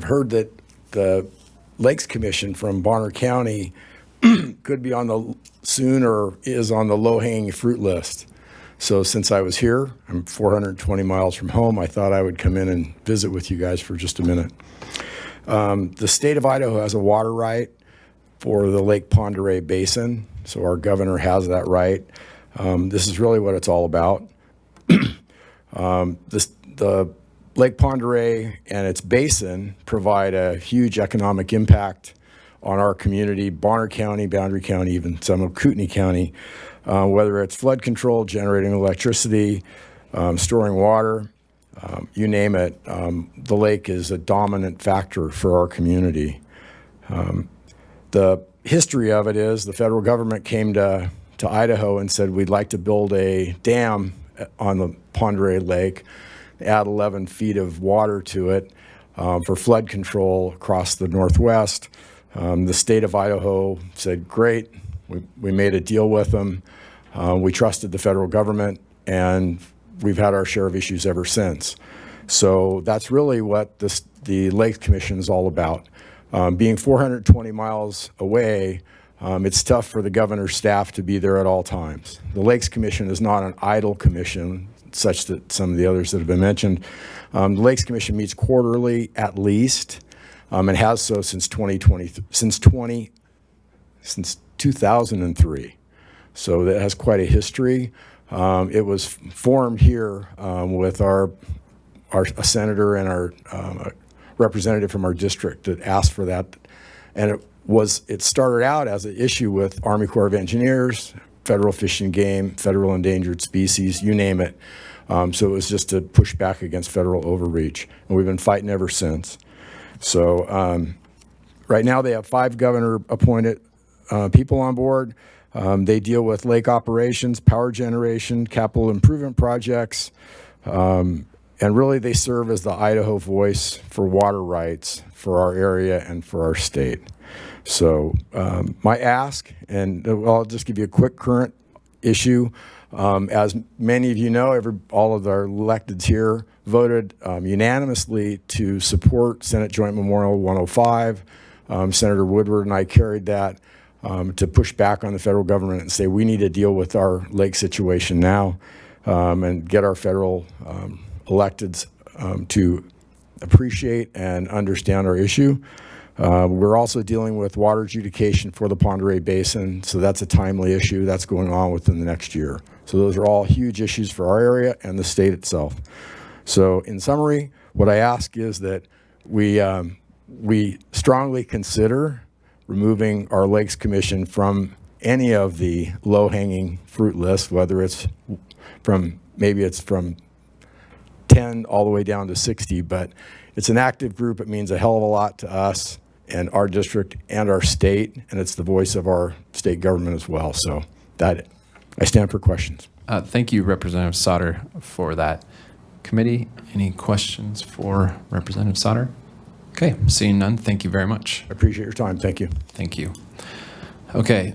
heard that the Lakes Commission from Bonner County could be on the soon or is on the low-hanging fruit list. So since I was here, I'm 420 miles from home, I thought I would come in and visit with you guys for just a minute. The state of Idaho has a water right for the Lake Pend Oreille Basin, so our governor has that right. This is really what it's all about. The Lake Pend Oreille and its basin provide a huge economic impact on our community, Bonner County, Boundary County, even some of Kootenai County, whether it's flood control, generating electricity, storing water, you name it. The lake is a dominant factor for our community. The history of it is the federal government came to Idaho and said, we'd like to build a dam on the Pend Oreille Lake, add 11 feet of water to it for flood control across the Northwest. The state of Idaho said, great. We made a deal with them. We trusted the federal government, and we've had our share of issues ever since. So that's really what the Lakes Commission is all about. Being 420 miles away, it's tough for the governor's staff to be there at all times. The Lakes Commission is not an idle commission, such that some of the others that have been mentioned. The Lakes Commission meets quarterly at least, and has so since 2003. So that has quite a history. It was formed here with a senator and our representative from our district that asked for that, and it started out as an issue with Army Corps of Engineers, Federal Fish and Game, Federal Endangered Species, you name it. So it was just to push back against federal overreach, and we've been fighting ever since. So right now they have 5 governor-appointed people on board. They deal with lake operations, power generation, capital improvement projects, and really they serve as the Idaho voice for water rights for our area and for our state. So my ask, and I'll just give you a quick current issue. As many of you know, all of our electeds here voted unanimously to support Senate Joint Memorial 105. Senator Woodward and I carried that to push back on the federal government and say we need to deal with our lake situation now and get our federal electeds to appreciate and understand our issue. We're also dealing with water adjudication for the Pend Oreille Basin, so that's a timely issue that's going on within the next year. So those are all huge issues for our area and the state itself. So in summary, what I ask is that we strongly consider removing our Lakes Commission from any of the low-hanging fruit list, whether it's from 10 all the way down to 60, but it's an active group. It means a hell of a lot to us and our district and our state, and it's the voice of our state government as well. So that I stand for questions. Thank you, Representative Sauter, for that. Committee, any questions for Representative Sauter? Okay, seeing none, thank you very much. I appreciate your time. Thank you. Thank you. Okay.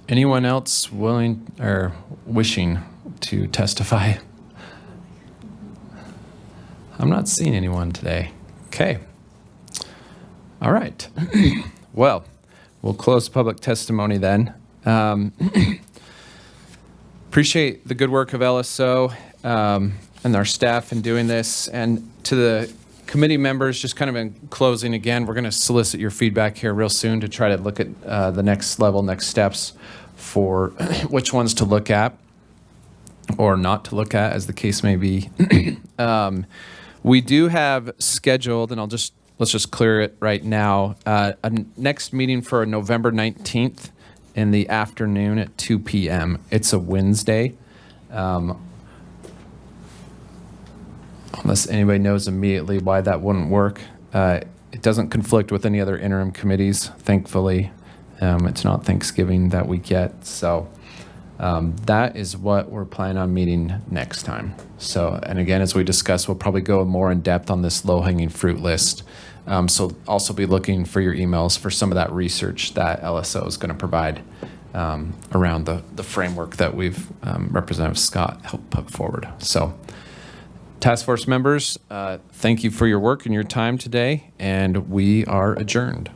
Anyone else willing or wishing to testify? I'm not seeing anyone today. Okay. All right. Well, we'll close public testimony then. Appreciate the good work of LSO and our staff in doing this. And to the committee members, just kind of in closing again, we're going to solicit your feedback here real soon to try to look at the next level, next steps for which ones to look at or not to look at, as the case may be. We do have scheduled, and let's just clear it right now, a next meeting for November 19th in the afternoon at 2 p.m. It's a Wednesday. Unless anybody knows immediately why that wouldn't work. It doesn't conflict with any other interim committees, thankfully. It's not Thanksgiving that week yet. So that is what we're planning on meeting next time. So, and again, as we discussed, we'll probably go more in depth on this low-hanging fruit list. So also be looking for your emails for some of that research that LSO is going to provide around the framework that we've, Representative Scott helped put forward. So task force members, thank you for your work and your time today, and we are adjourned.